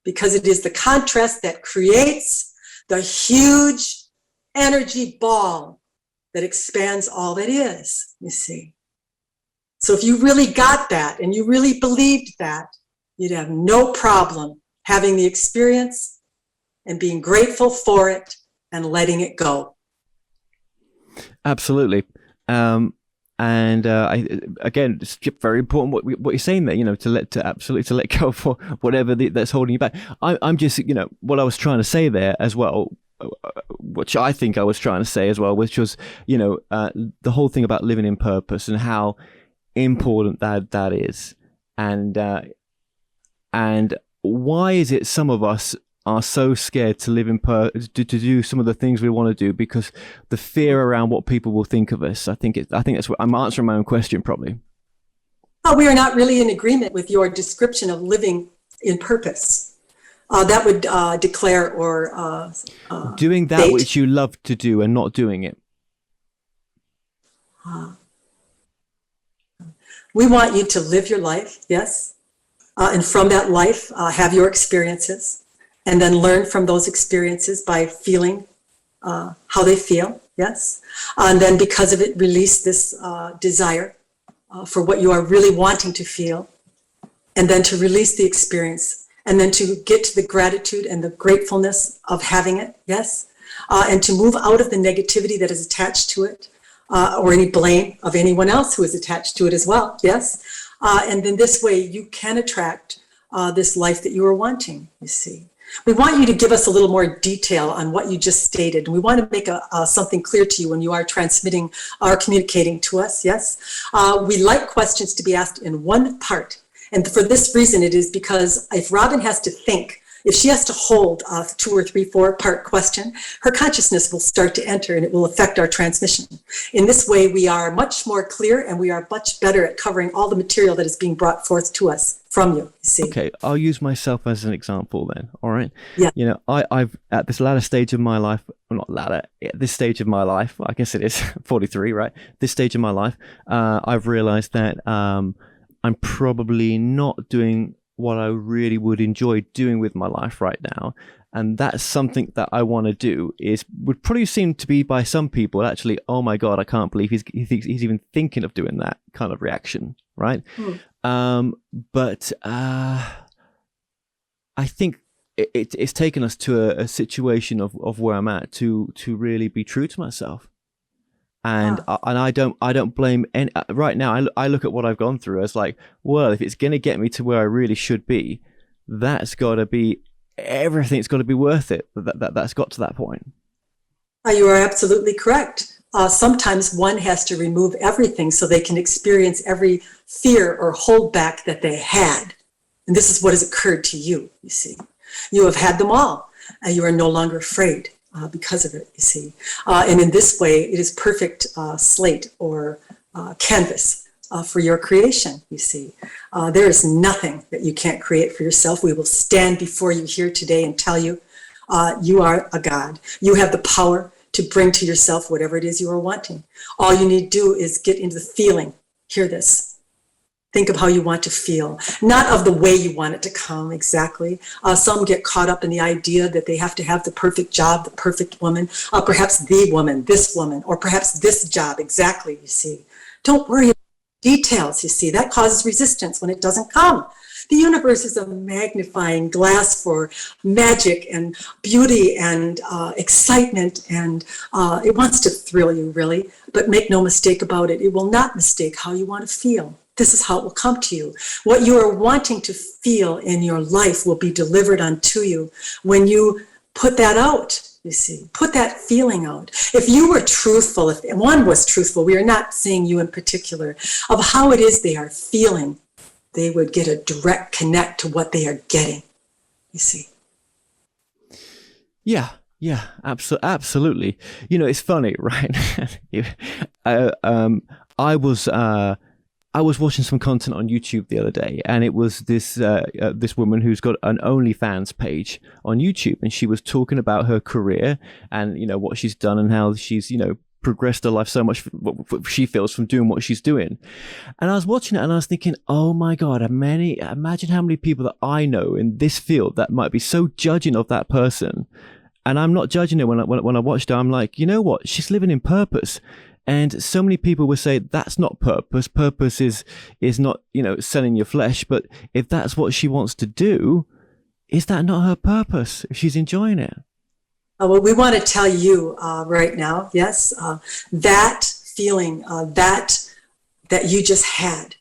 C: because it is the contrast that creates the huge energy ball that expands all that is, you see. So if you really got that and you really believed that, you'd have no problem having the experience and being grateful for it and letting it go.
A: Absolutely. Again, it's very important what you're saying there, to absolutely let go for whatever that's holding you back. I'm just, what I was trying to say there as well, which I think I was trying to say as well, which was, the whole thing about living in purpose and how important that is. And why is it some of us are so scared to live in to do some of the things we want to do because the fear around what people will think of us. I think that's what I'm answering my own question probably.
C: Oh, we are not really in agreement with your description of living in purpose. That would declare or
A: doing that
C: date.
A: Which you love to do and not doing it.
C: We want you to live your life, yes, and from that life have your experiences. And then learn from those experiences by feeling how they feel, yes? And then because of it, release this desire for what you are really wanting to feel. And then to release the experience. And then to get to the gratitude and the gratefulness of having it, yes? And to move out of the negativity that is attached to it, or any blame of anyone else who is attached to it as well, yes? And then this way you can attract this life that you are wanting, you see. We want you to give us a little more detail on what you just stated. We want to make something clear to you when you are transmitting or communicating to us, yes? We like questions to be asked in one part. And for this reason, it is because if Robin has to think, if she has to hold a 2 or 3, 4-part question, her consciousness will start to enter and it will affect our transmission. In this way, we are much more clear and we are much better at covering all the material that is being brought forth to us from you see.
A: Okay, I'll use myself as an example then, all right?
C: Yeah.
A: I've at this latter stage of my life, well, not latter, at this stage of my life, I guess it is 43, right? This stage of my life, I've realized that I'm probably not doing what I really would enjoy doing with my life right now. And that's something that I want to do would probably seem to be by some people actually, oh my God, I can't believe he's even thinking of doing that kind of reaction, right? But I think it's taken us to a situation of where I'm at to really be true to myself. And I don't blame any. Right now, I look at what I've gone through as like, well, if it's going to get me to where I really should be, that's got to be everything's got to be worth it. That's got to that point.
C: You are absolutely correct. Sometimes one has to remove everything so they can experience every fear or holdback that they had. And this is what has occurred to you, you see. You have had them all, and you are no longer afraid. Because of it, you see. And in this way, it is perfect slate or canvas for your creation, you see. There is nothing that you can't create for yourself. We will stand before you here today and tell you, you are a God. You have the power to bring to yourself whatever it is you are wanting. All you need to do is get into the feeling. Hear this. Think of how you want to feel, not of the way you want it to come exactly. Some get caught up in the idea that they have to have the perfect job, the perfect woman, perhaps the woman, this woman, or perhaps this job exactly, you see. Don't worry about details, you see. That causes resistance when it doesn't come. The universe is a magnifying glass for magic and beauty and excitement, and it wants to thrill you, really. But make no mistake about it, it will not mistake how you want to feel. This is how it will come to you. What you are wanting to feel in your life will be delivered unto you when you put that out, you see. Put that feeling out. If you were truthful, if one was truthful, we are not saying you in particular, of how it is they are feeling, they would get a direct connect to what they are getting, you see.
A: Absolutely. You know, it's funny, right? I, I was I was watching some content on YouTube the other day, and it was this woman who's got an OnlyFans page on YouTube, and she was talking about her career and what she's done and how she's progressed her life so much, what she feels from doing what she's doing. And I was watching it and I was thinking, oh my God, imagine how many people that I know in this field that might be so judging of that person. And I'm not judging her when I watched her. I'm like, you know what? She's living in purpose. And so many people will say that's not purpose. Purpose is not, selling your flesh. But if that's what she wants to do, is that not her purpose if she's enjoying it?
C: Well, we want to tell you right now, yes, that feeling that you just had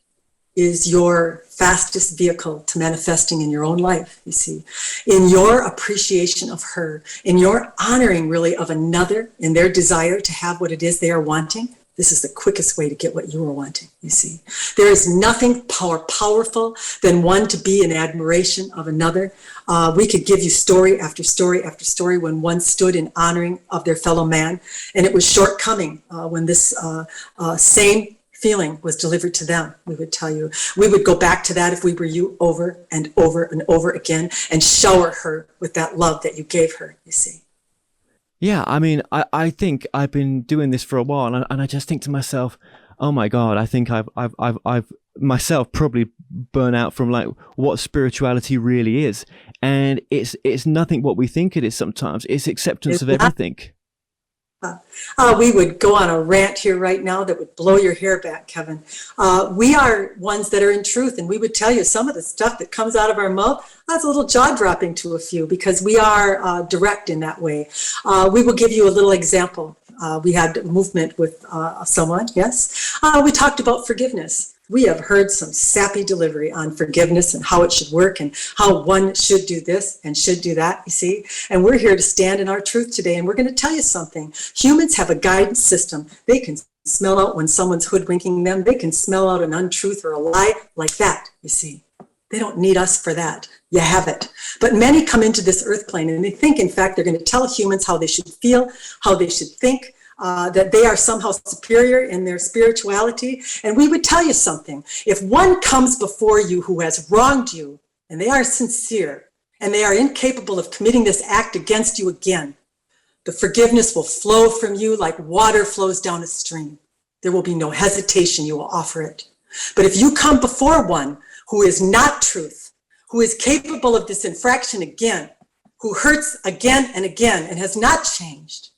C: is your fastest vehicle to manifesting in your own life, you see, in your appreciation of her, in your honoring really of another, in their desire to have what it is they are wanting. This is the quickest way to get what you are wanting, you see. There is nothing more powerful than one to be in admiration of another. We could give you story after story after story when one stood in honoring of their fellow man, and it was shortcoming when this same feeling was delivered to them. We would tell you, we would go back to that if we were you over and over and over again and shower her with that love that you gave her, you see.
A: Yeah, I mean, I think I've been doing this for a while, and I just think to myself, oh my God, I think I've myself probably burn out from like what spirituality really is, and it's nothing what we think it is. Sometimes it's acceptance of everything.
C: We would go on a rant here right now that would blow your hair back, Kevin. We are ones that are in truth, and we would tell you some of the stuff that comes out of our mouth, that's a little jaw-dropping to a few because we are direct in that way. We will give you a little example. We had a movement with someone, yes. We talked about forgiveness. We have heard some sappy delivery on forgiveness and how it should work and how one should do this and should do that, you see. And we're here to stand in our truth today, and we're going to tell you something. Humans have a guidance system. They can smell out when someone's hoodwinking them. They can smell out an untruth or a lie like that, you see. They don't need us for that. You have it. But many come into this earth plane and they think, in fact, they're going to tell humans how they should feel, how they should think, that they are somehow superior in their spirituality. And we would tell you something. If one comes before you who has wronged you, and they are sincere, and they are incapable of committing this act against you again, the forgiveness will flow from you like water flows down a stream. There will be no hesitation. You will offer it. But if you come before one who is not truth, who is capable of this infraction again, who hurts again and again and has not changed,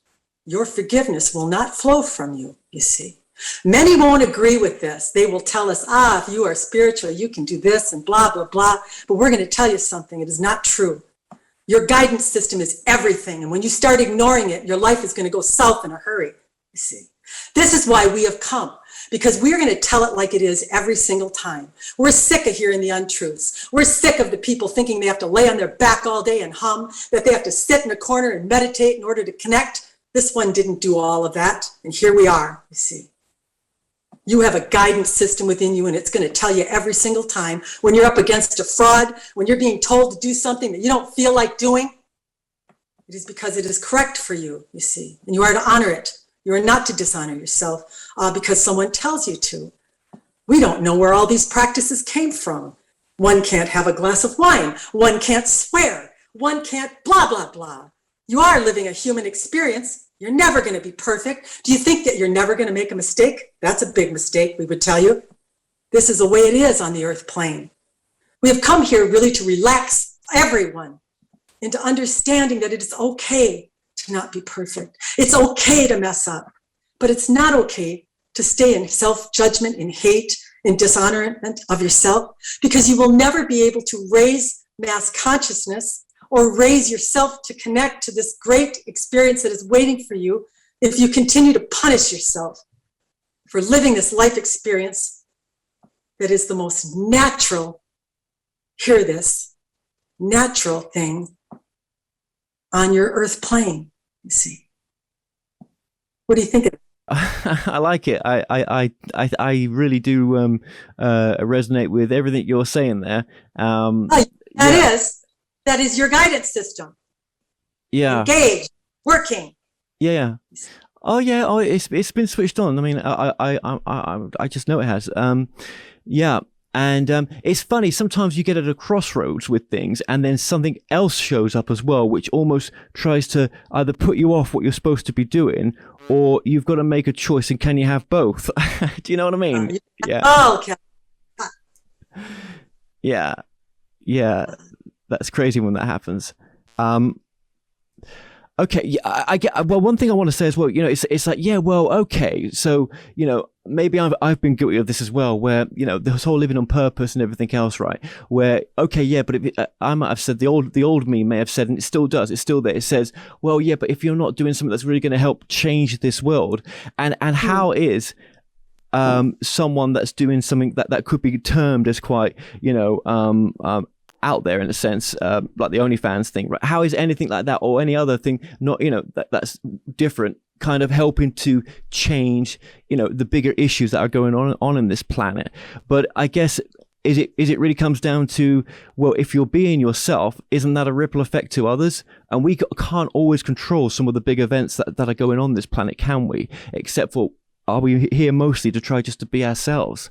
C: your forgiveness will not flow from you, you see. Many won't agree with this. They will tell us, if you are spiritual, you can do this and blah, blah, blah. But we're going to tell you something. It is not true. Your guidance system is everything. And when you start ignoring it, your life is going to go south in a hurry, you see. This is why we have come, because we're going to tell it like it is every single time. We're sick of hearing the untruths. We're sick of the people thinking they have to lay on their back all day and hum, that they have to sit in a corner and meditate in order to connect. This one didn't do all of that, and here we are, you see. You have a guidance system within you, and it's going to tell you every single time when you're up against a fraud, when you're being told to do something that you don't feel like doing, it is because it is correct for you, you see, and you are to honor it. You are not to dishonor yourself because someone tells you to. We don't know where all these practices came from. One can't have a glass of wine. One can't swear. One can't blah, blah, blah. You are living a human experience. You're never going to be perfect. Do you think that you're never going to make a mistake? That's a big mistake, we would tell you. This is the way it is on the earth plane. We have come here really to relax everyone into understanding that it is okay to not be perfect. It's okay to mess up, but it's not okay to stay in self-judgment, in hate, in dishonorment of yourself, because you will never be able to raise mass consciousness or raise yourself to connect to this great experience that is waiting for you if you continue to punish yourself for living this life experience that is the most natural, hear this, natural thing on your earth plane, you see. What do you think of it?
A: I like it. I really do resonate with everything you're saying there.
C: That is your guidance system.
A: Yeah.
C: engaged, working.
A: Yeah. Oh yeah. Oh, it's been switched on. I mean, I just know it has. Yeah. And it's funny, sometimes you get at a crossroads with things and then something else shows up as well, which almost tries to either put you off what you're supposed to be doing, or you've got to make a choice, and can you have both? Do you know what I mean? Yeah.
C: Oh, okay.
A: Yeah. Yeah. That's crazy when that happens. Okay, yeah, I get. Well, one thing I want to say as well, it's like, yeah, well, okay, so maybe I've been guilty of this as well, where this whole living on purpose and everything else, right? Where okay, yeah, but I might have said the old me may have said, and it still does, it's still there. It says, well, yeah, but if you're not doing something that's really going to help change this world, and how is someone that's doing something that could be termed as quite out there in a sense, like the OnlyFans thing, right? How is anything like that or any other thing not, that's different, kind of helping to change, the bigger issues that are going on in this planet? But I guess is it really comes down to, well, if you're being yourself, isn't that a ripple effect to others? And we can't always control some of the big events that are going on this planet, can we? Except for, are we here mostly to try just to be ourselves?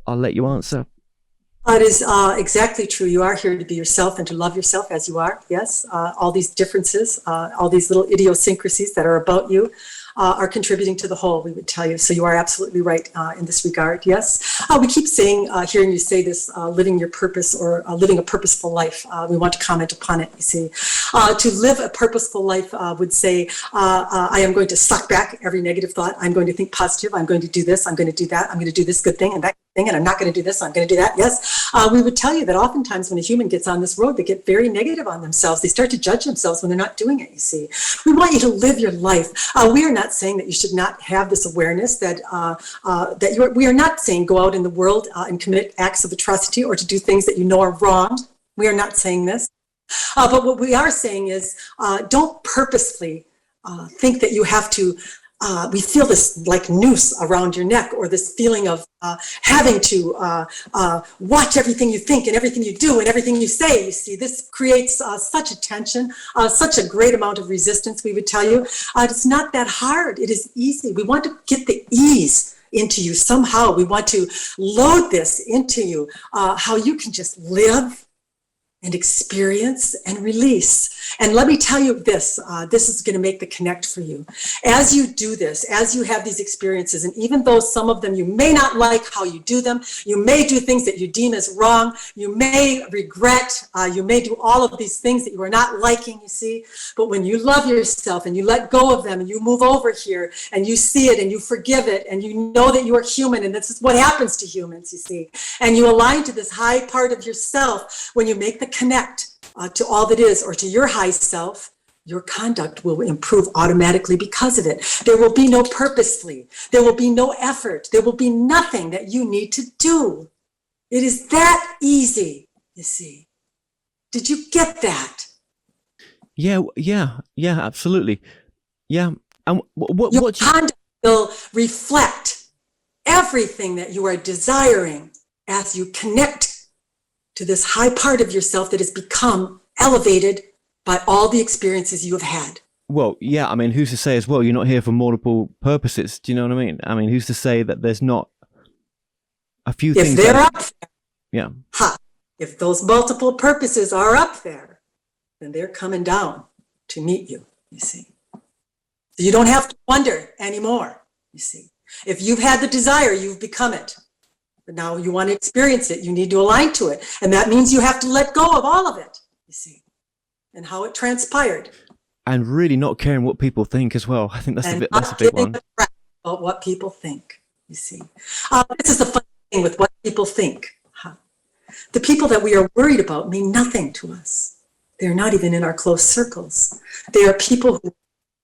A: I'll let you answer.
C: It is exactly true. You are here to be yourself and to love yourself as you are. Yes, all these differences, all these little idiosyncrasies that are about you are contributing to the whole, we would tell you. So you are absolutely right in this regard. Yes, we keep saying, hearing you say this, living your purpose or living a purposeful life. We want to comment upon it, you see. To live a purposeful life would say, I am going to suck back every negative thought. I'm going to think positive. I'm going to do this. I'm going to do that. I'm going to do this good thing and that thing, and I'm not going to do this. I'm going to do that. Yes, we would tell you that oftentimes when a human gets on this road, they get very negative on themselves. They start to judge themselves when they're not doing it, you see. We want you to live your life. We are not saying that you should not have this awareness that we are not saying go out in the world and commit acts of atrocity or to do things that you know are wrong. We are not saying this. But what we are saying is don't purposefully think that you have to, we feel this like noose around your neck, or this feeling of having to watch everything you think and everything you do and everything you say. You see, this creates such a tension, such a great amount of resistance, we would tell you. It's not that hard. It is easy. We want to get the ease into you somehow. We want to load this into you, how you can just live and experience and release. And let me tell you this, this is going to make the connect for you. As you do this, as you have these experiences, and even though some of them you may not like how you do them, you may do things that you deem as wrong, you may regret, you may do all of these things that you are not liking, you see. But when you love yourself and you let go of them and you move over here and you see it and you forgive it and you know that you are human, and this is what happens to humans, you see, and you align to this high part of yourself, when you make the connect to all that is, or to your high self, your conduct will improve automatically because of it. There will be no purposefully. There will be no effort. There will be nothing that you need to do. It is that easy, you see. Did you get that?
A: Yeah, absolutely. Yeah. And
C: your conduct will reflect everything that you are desiring as you connect to this high part of yourself that has become elevated by all the experiences you have had.
A: Well, yeah, I mean, who's to say as well, you're not here for multiple purposes? Do you know what I mean? I mean, who's to say that there's not a few things?
C: If they're up there,
A: yeah.
C: If those multiple purposes are up there, then they're coming down to meet you, you see. So you don't have to wonder anymore, you see. If you've had the desire, you've become it. But now you want to experience it, you need to align to it. And that means you have to let go of all of it, you see, and how it transpired.
A: And really not caring what people think as well. I think that's a big one.
C: About what people think, you see. This is the funny thing with what people think. The people that we are worried about mean nothing to us. They're not even in our close circles. They are people who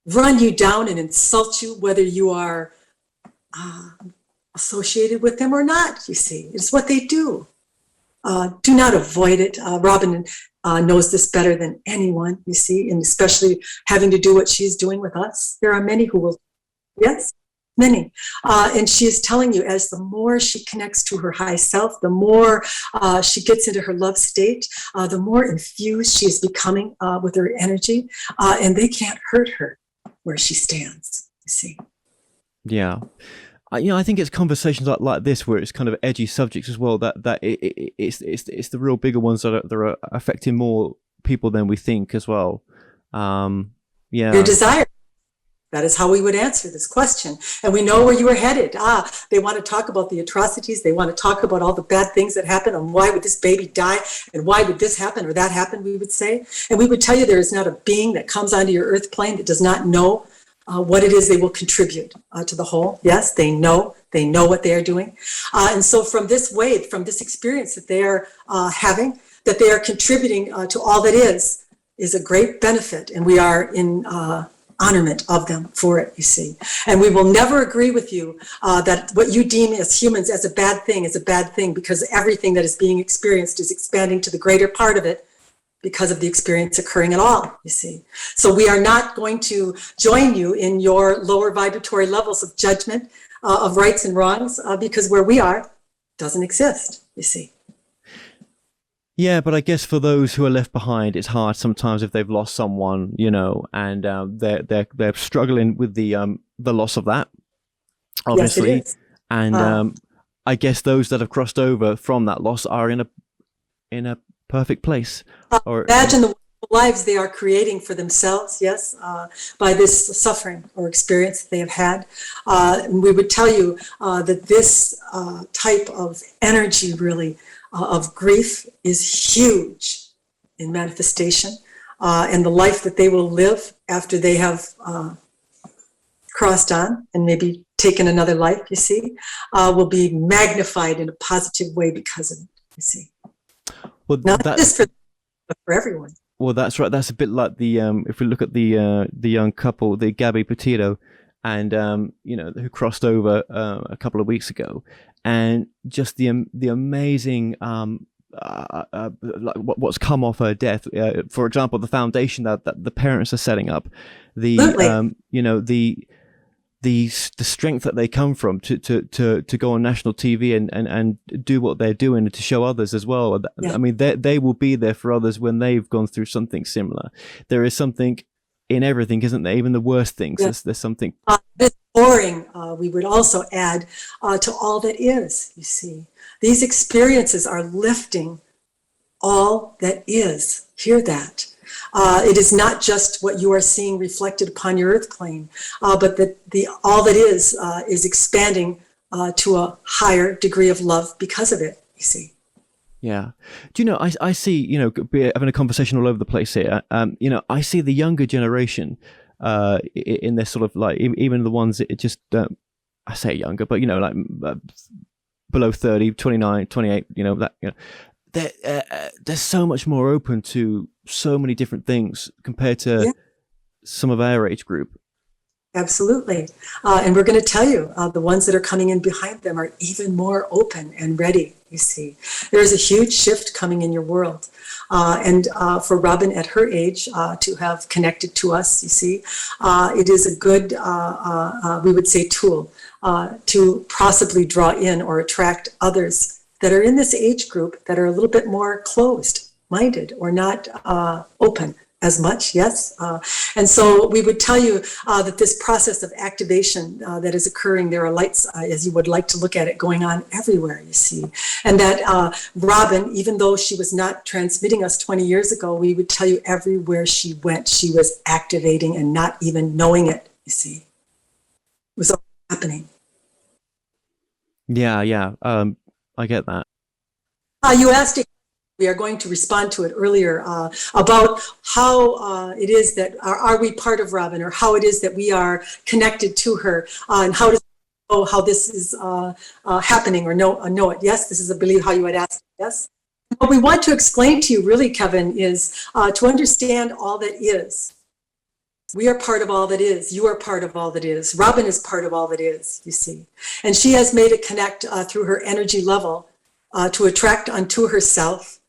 C: run you down and insult you, whether you are associated with them or not, you see. It's what they do. Do not avoid it. Robin knows this better than anyone, you see, and especially having to do what she's doing with us. There are many who will, yes, Many. And she is telling you, as the more she connects to her high self, the more she gets into her love state, the more infused she is becoming with her energy, and they can't hurt her where she stands, you see.
A: Yeah. I think it's conversations like this where it's kind of edgy subjects as well, it's the real bigger ones that are affecting more people than we think as well.
C: Your desire. That is how we would answer this question. And we know where you are headed. They want to talk about the atrocities. They want to talk about all the bad things that happen and why would this baby die and why would this happen or that happen, we would say. And we would tell you there is not a being that comes onto your earth plane that does not know what it is they will contribute to the whole. Yes, they know what they are doing. And so from this wave, from this experience that they are having, that they are contributing to all that is a great benefit. And we are in honorment of them for it, you see. And we will never agree with you that what you deem as humans as a bad thing is a bad thing, because everything that is being experienced is expanding to the greater part of it because of the experience occurring at all, you see. So we are not going to join you in your lower vibratory levels of judgment of rights and wrongs, because where we are doesn't exist, you see.
A: Yeah, but I guess for those who are left behind, it's hard sometimes if they've lost someone, and they're struggling with the loss of that, obviously.
C: Yes, it is.
A: And I guess those that have crossed over from that loss are in a perfect place.
C: Imagine the lives they are creating for themselves, yes, by this suffering or experience that they have had. And we would tell you that this type of energy really of grief is huge in manifestation, and the life that they will live after they have crossed on and maybe taken another life, you see, will be magnified in a positive way because of it, you see.
A: Well,
C: not just for them, but for everyone.
A: Well, that's right. That's a bit like the if we look at the young couple, the Gabby Petito, and who crossed over a couple of weeks ago. And just the amazing what's come off her death. For example, the foundation that the parents are setting up, the strength that they come from to go on national TV and do what they're doing and to show others as well. Yeah. I mean, they will be there for others when they've gone through something similar. There is something in everything, isn't there? Even the worst things. Yeah. There's something.
C: This boring, we would also add to all that is, you see. These experiences are lifting all that is. Hear that. It is not just what you are seeing reflected upon your earth plane, but that all that is expanding to a higher degree of love because of it, you see.
A: Yeah. Do you know, I see, having a conversation all over the place here, I see the younger generation in this sort of like, even the ones that just, I say younger, but, like below 30, 29, 28, they're so much more open to so many different things compared to some of our age group.
C: Absolutely. And we're going to tell you, the ones that are coming in behind them are even more open and ready, you see. There is a huge shift coming in your world. And for Robin at her age to have connected to us, you see, it is a good, we would say, tool to possibly draw in or attract others that are in this age group that are a little bit more closed-minded or not open as much, yes. And so we would tell you that this process of activation that is occurring, there are lights, as you would like to look at it, going on everywhere, you see. And that Robin, even though she was not transmitting us 20 years ago, we would tell you everywhere she went, she was activating and not even knowing it, you see. It was all happening.
A: Yeah. I get that.
C: You asked it. We are going to respond to it earlier about how it is that are we part of Robin, or how it is that we are connected to her, and how does know how this is happening or know it. Yes, this is I believe how you had asked. Yes. What we want to explain to you, really, Kevin, is to understand all that is. We are part of all that is. You are part of all that is. Robin is part of all that is, you see. And she has made it connect through her energy level to attract unto herself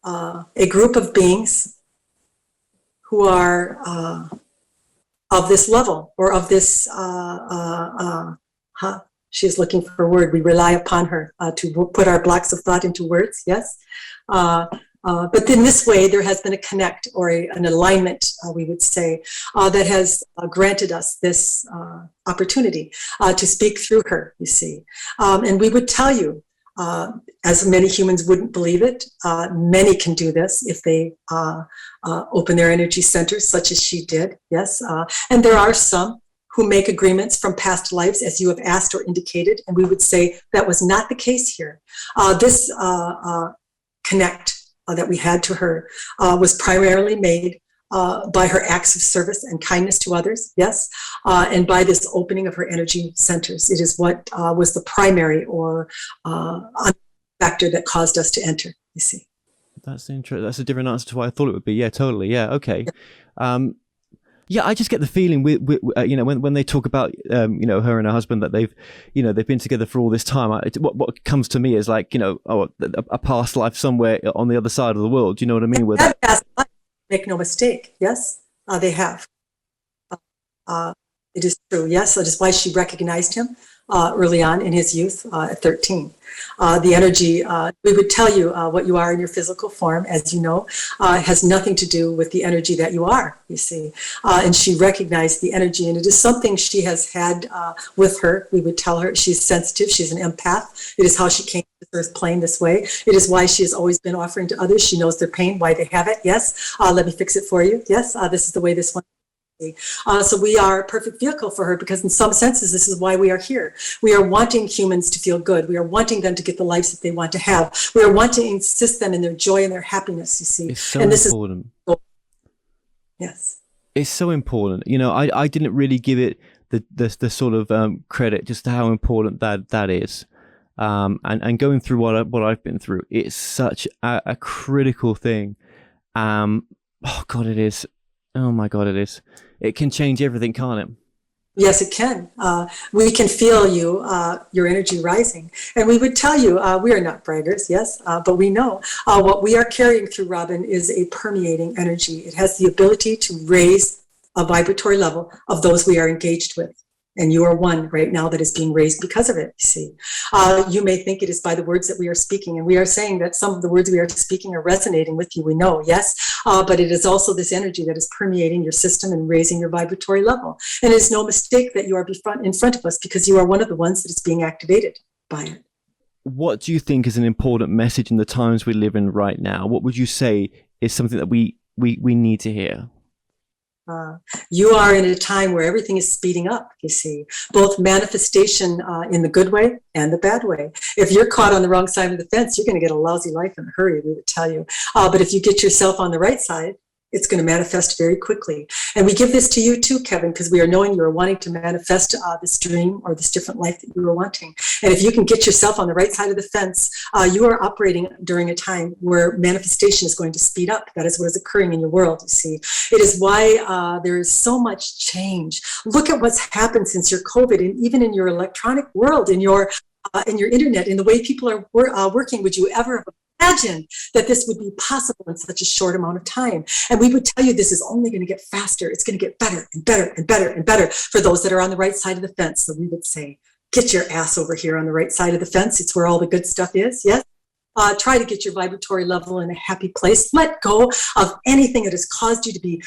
C: a group of beings who are of this level or of this She is looking for a word. We rely upon her to put our blocks of thought into words, yes? But in this way, there has been a connect or an alignment, we would say, that has granted us this opportunity to speak through her, you see. And we would tell you, as many humans wouldn't believe it, many can do this if they open their energy centers, such as she did, yes. And there are some who make agreements from past lives, as you have asked or indicated, and we would say that was not the case here. This connect that we had to her was primarily made by her acts of service and kindness to others, yes, and by this opening of her energy centers. It is what was the primary or factor that caused us to enter, you see.
A: That's interesting. That's a different answer to what I thought it would be. Yeah, totally. Yeah, okay. Yeah, I just get the feeling when they talk about her and her husband, that they've been together for all this time. What comes to me is like a past life somewhere on the other side of the world. Do you know what I mean? With
C: that past life, make no mistake. Yes, they have. It is true. Yes, that is why she recognized him early on in his youth at 13. The energy, we would tell you what you are in your physical form, as you know, has nothing to do with the energy that you are, you see. And she recognized the energy, and it is something she has had with her. We would tell her she's sensitive, she's an empath. It is how she came to this earth plane this way. It is why she has always been offering to others. She knows their pain, why they have it. Yes, let me fix it for you. Yes, this is the way this one. So we are a perfect vehicle for her, because in some senses, this is why we are here. We are wanting humans to feel good. We are wanting them to get the lives that they want to have. We are wanting to assist them in their joy and their happiness, you see.
A: It's so
C: and this
A: important.
C: Yes.
A: It's so important. I didn't really give it the sort of credit just to how important that is. And going through what I've been through, it's such a critical thing. Oh God, it is. Oh my God, it is. It can change everything, can't it?
C: Yes, it can. We can feel your energy rising. And we would tell you, we are not braggers, yes, but we know what we are carrying through, Robin, is a permeating energy. It has the ability to raise a vibratory level of those we are engaged with. And you are one right now that is being raised because of it, you see. You may think it is by the words that we are speaking, and we are saying that some of the words we are speaking are resonating with you, we know, yes, but it is also this energy that is permeating your system and raising your vibratory level. And it is no mistake that you are in front of us, because you are one of the ones that is being activated by it.
A: What do you think is an important message in the times we live in right now? What would you say is something that we need to hear?
C: You are in a time where everything is speeding up, you see, both manifestation in the good way and the bad way. If you're caught on the wrong side of the fence, you're going to get a lousy life in a hurry, we would tell you. But if you get yourself on the right side, it's going to manifest very quickly. And we give this to you too, Kevin, because we are knowing you are wanting to manifest this dream or this different life that you are wanting. And if you can get yourself on the right side of the fence, you are operating during a time where manifestation is going to speed up. That is what is occurring in your world, you see. It is why there is so much change. Look at what's happened since your COVID, and even in your electronic world, in your internet, in the way people are working. Would you ever imagine that this would be possible in such a short amount of time? And we would tell you this is only going to get faster. It's going to get better and better and better and better for those that are on the right side of the fence. So we would say, get your ass over here on the right side of the fence. It's where all the good stuff is. Yes. Try to get your vibratory level in a happy place. Let go of anything that has caused you to be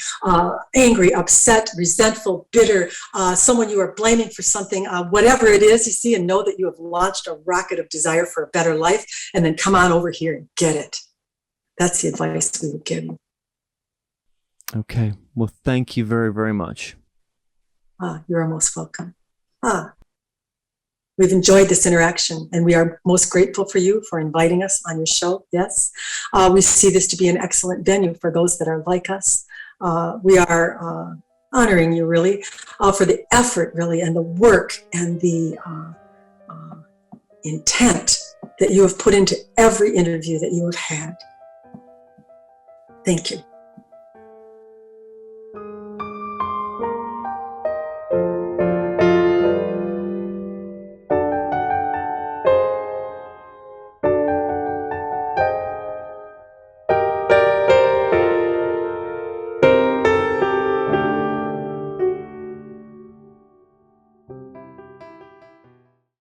C: angry, upset, resentful, bitter, someone you are blaming for something, whatever it is, you see, and know that you have launched a rocket of desire for a better life, and then come on over here and get it. That's the advice we would give you.
A: Okay. Well, thank you very, very much.
C: You're most welcome. We've enjoyed this interaction, and we are most grateful for you for inviting us on your show. Yes, we see this to be an excellent venue for those that are like us. We are honoring you really for the effort really, and the work and the intent that you have put into every interview that you have had. Thank you.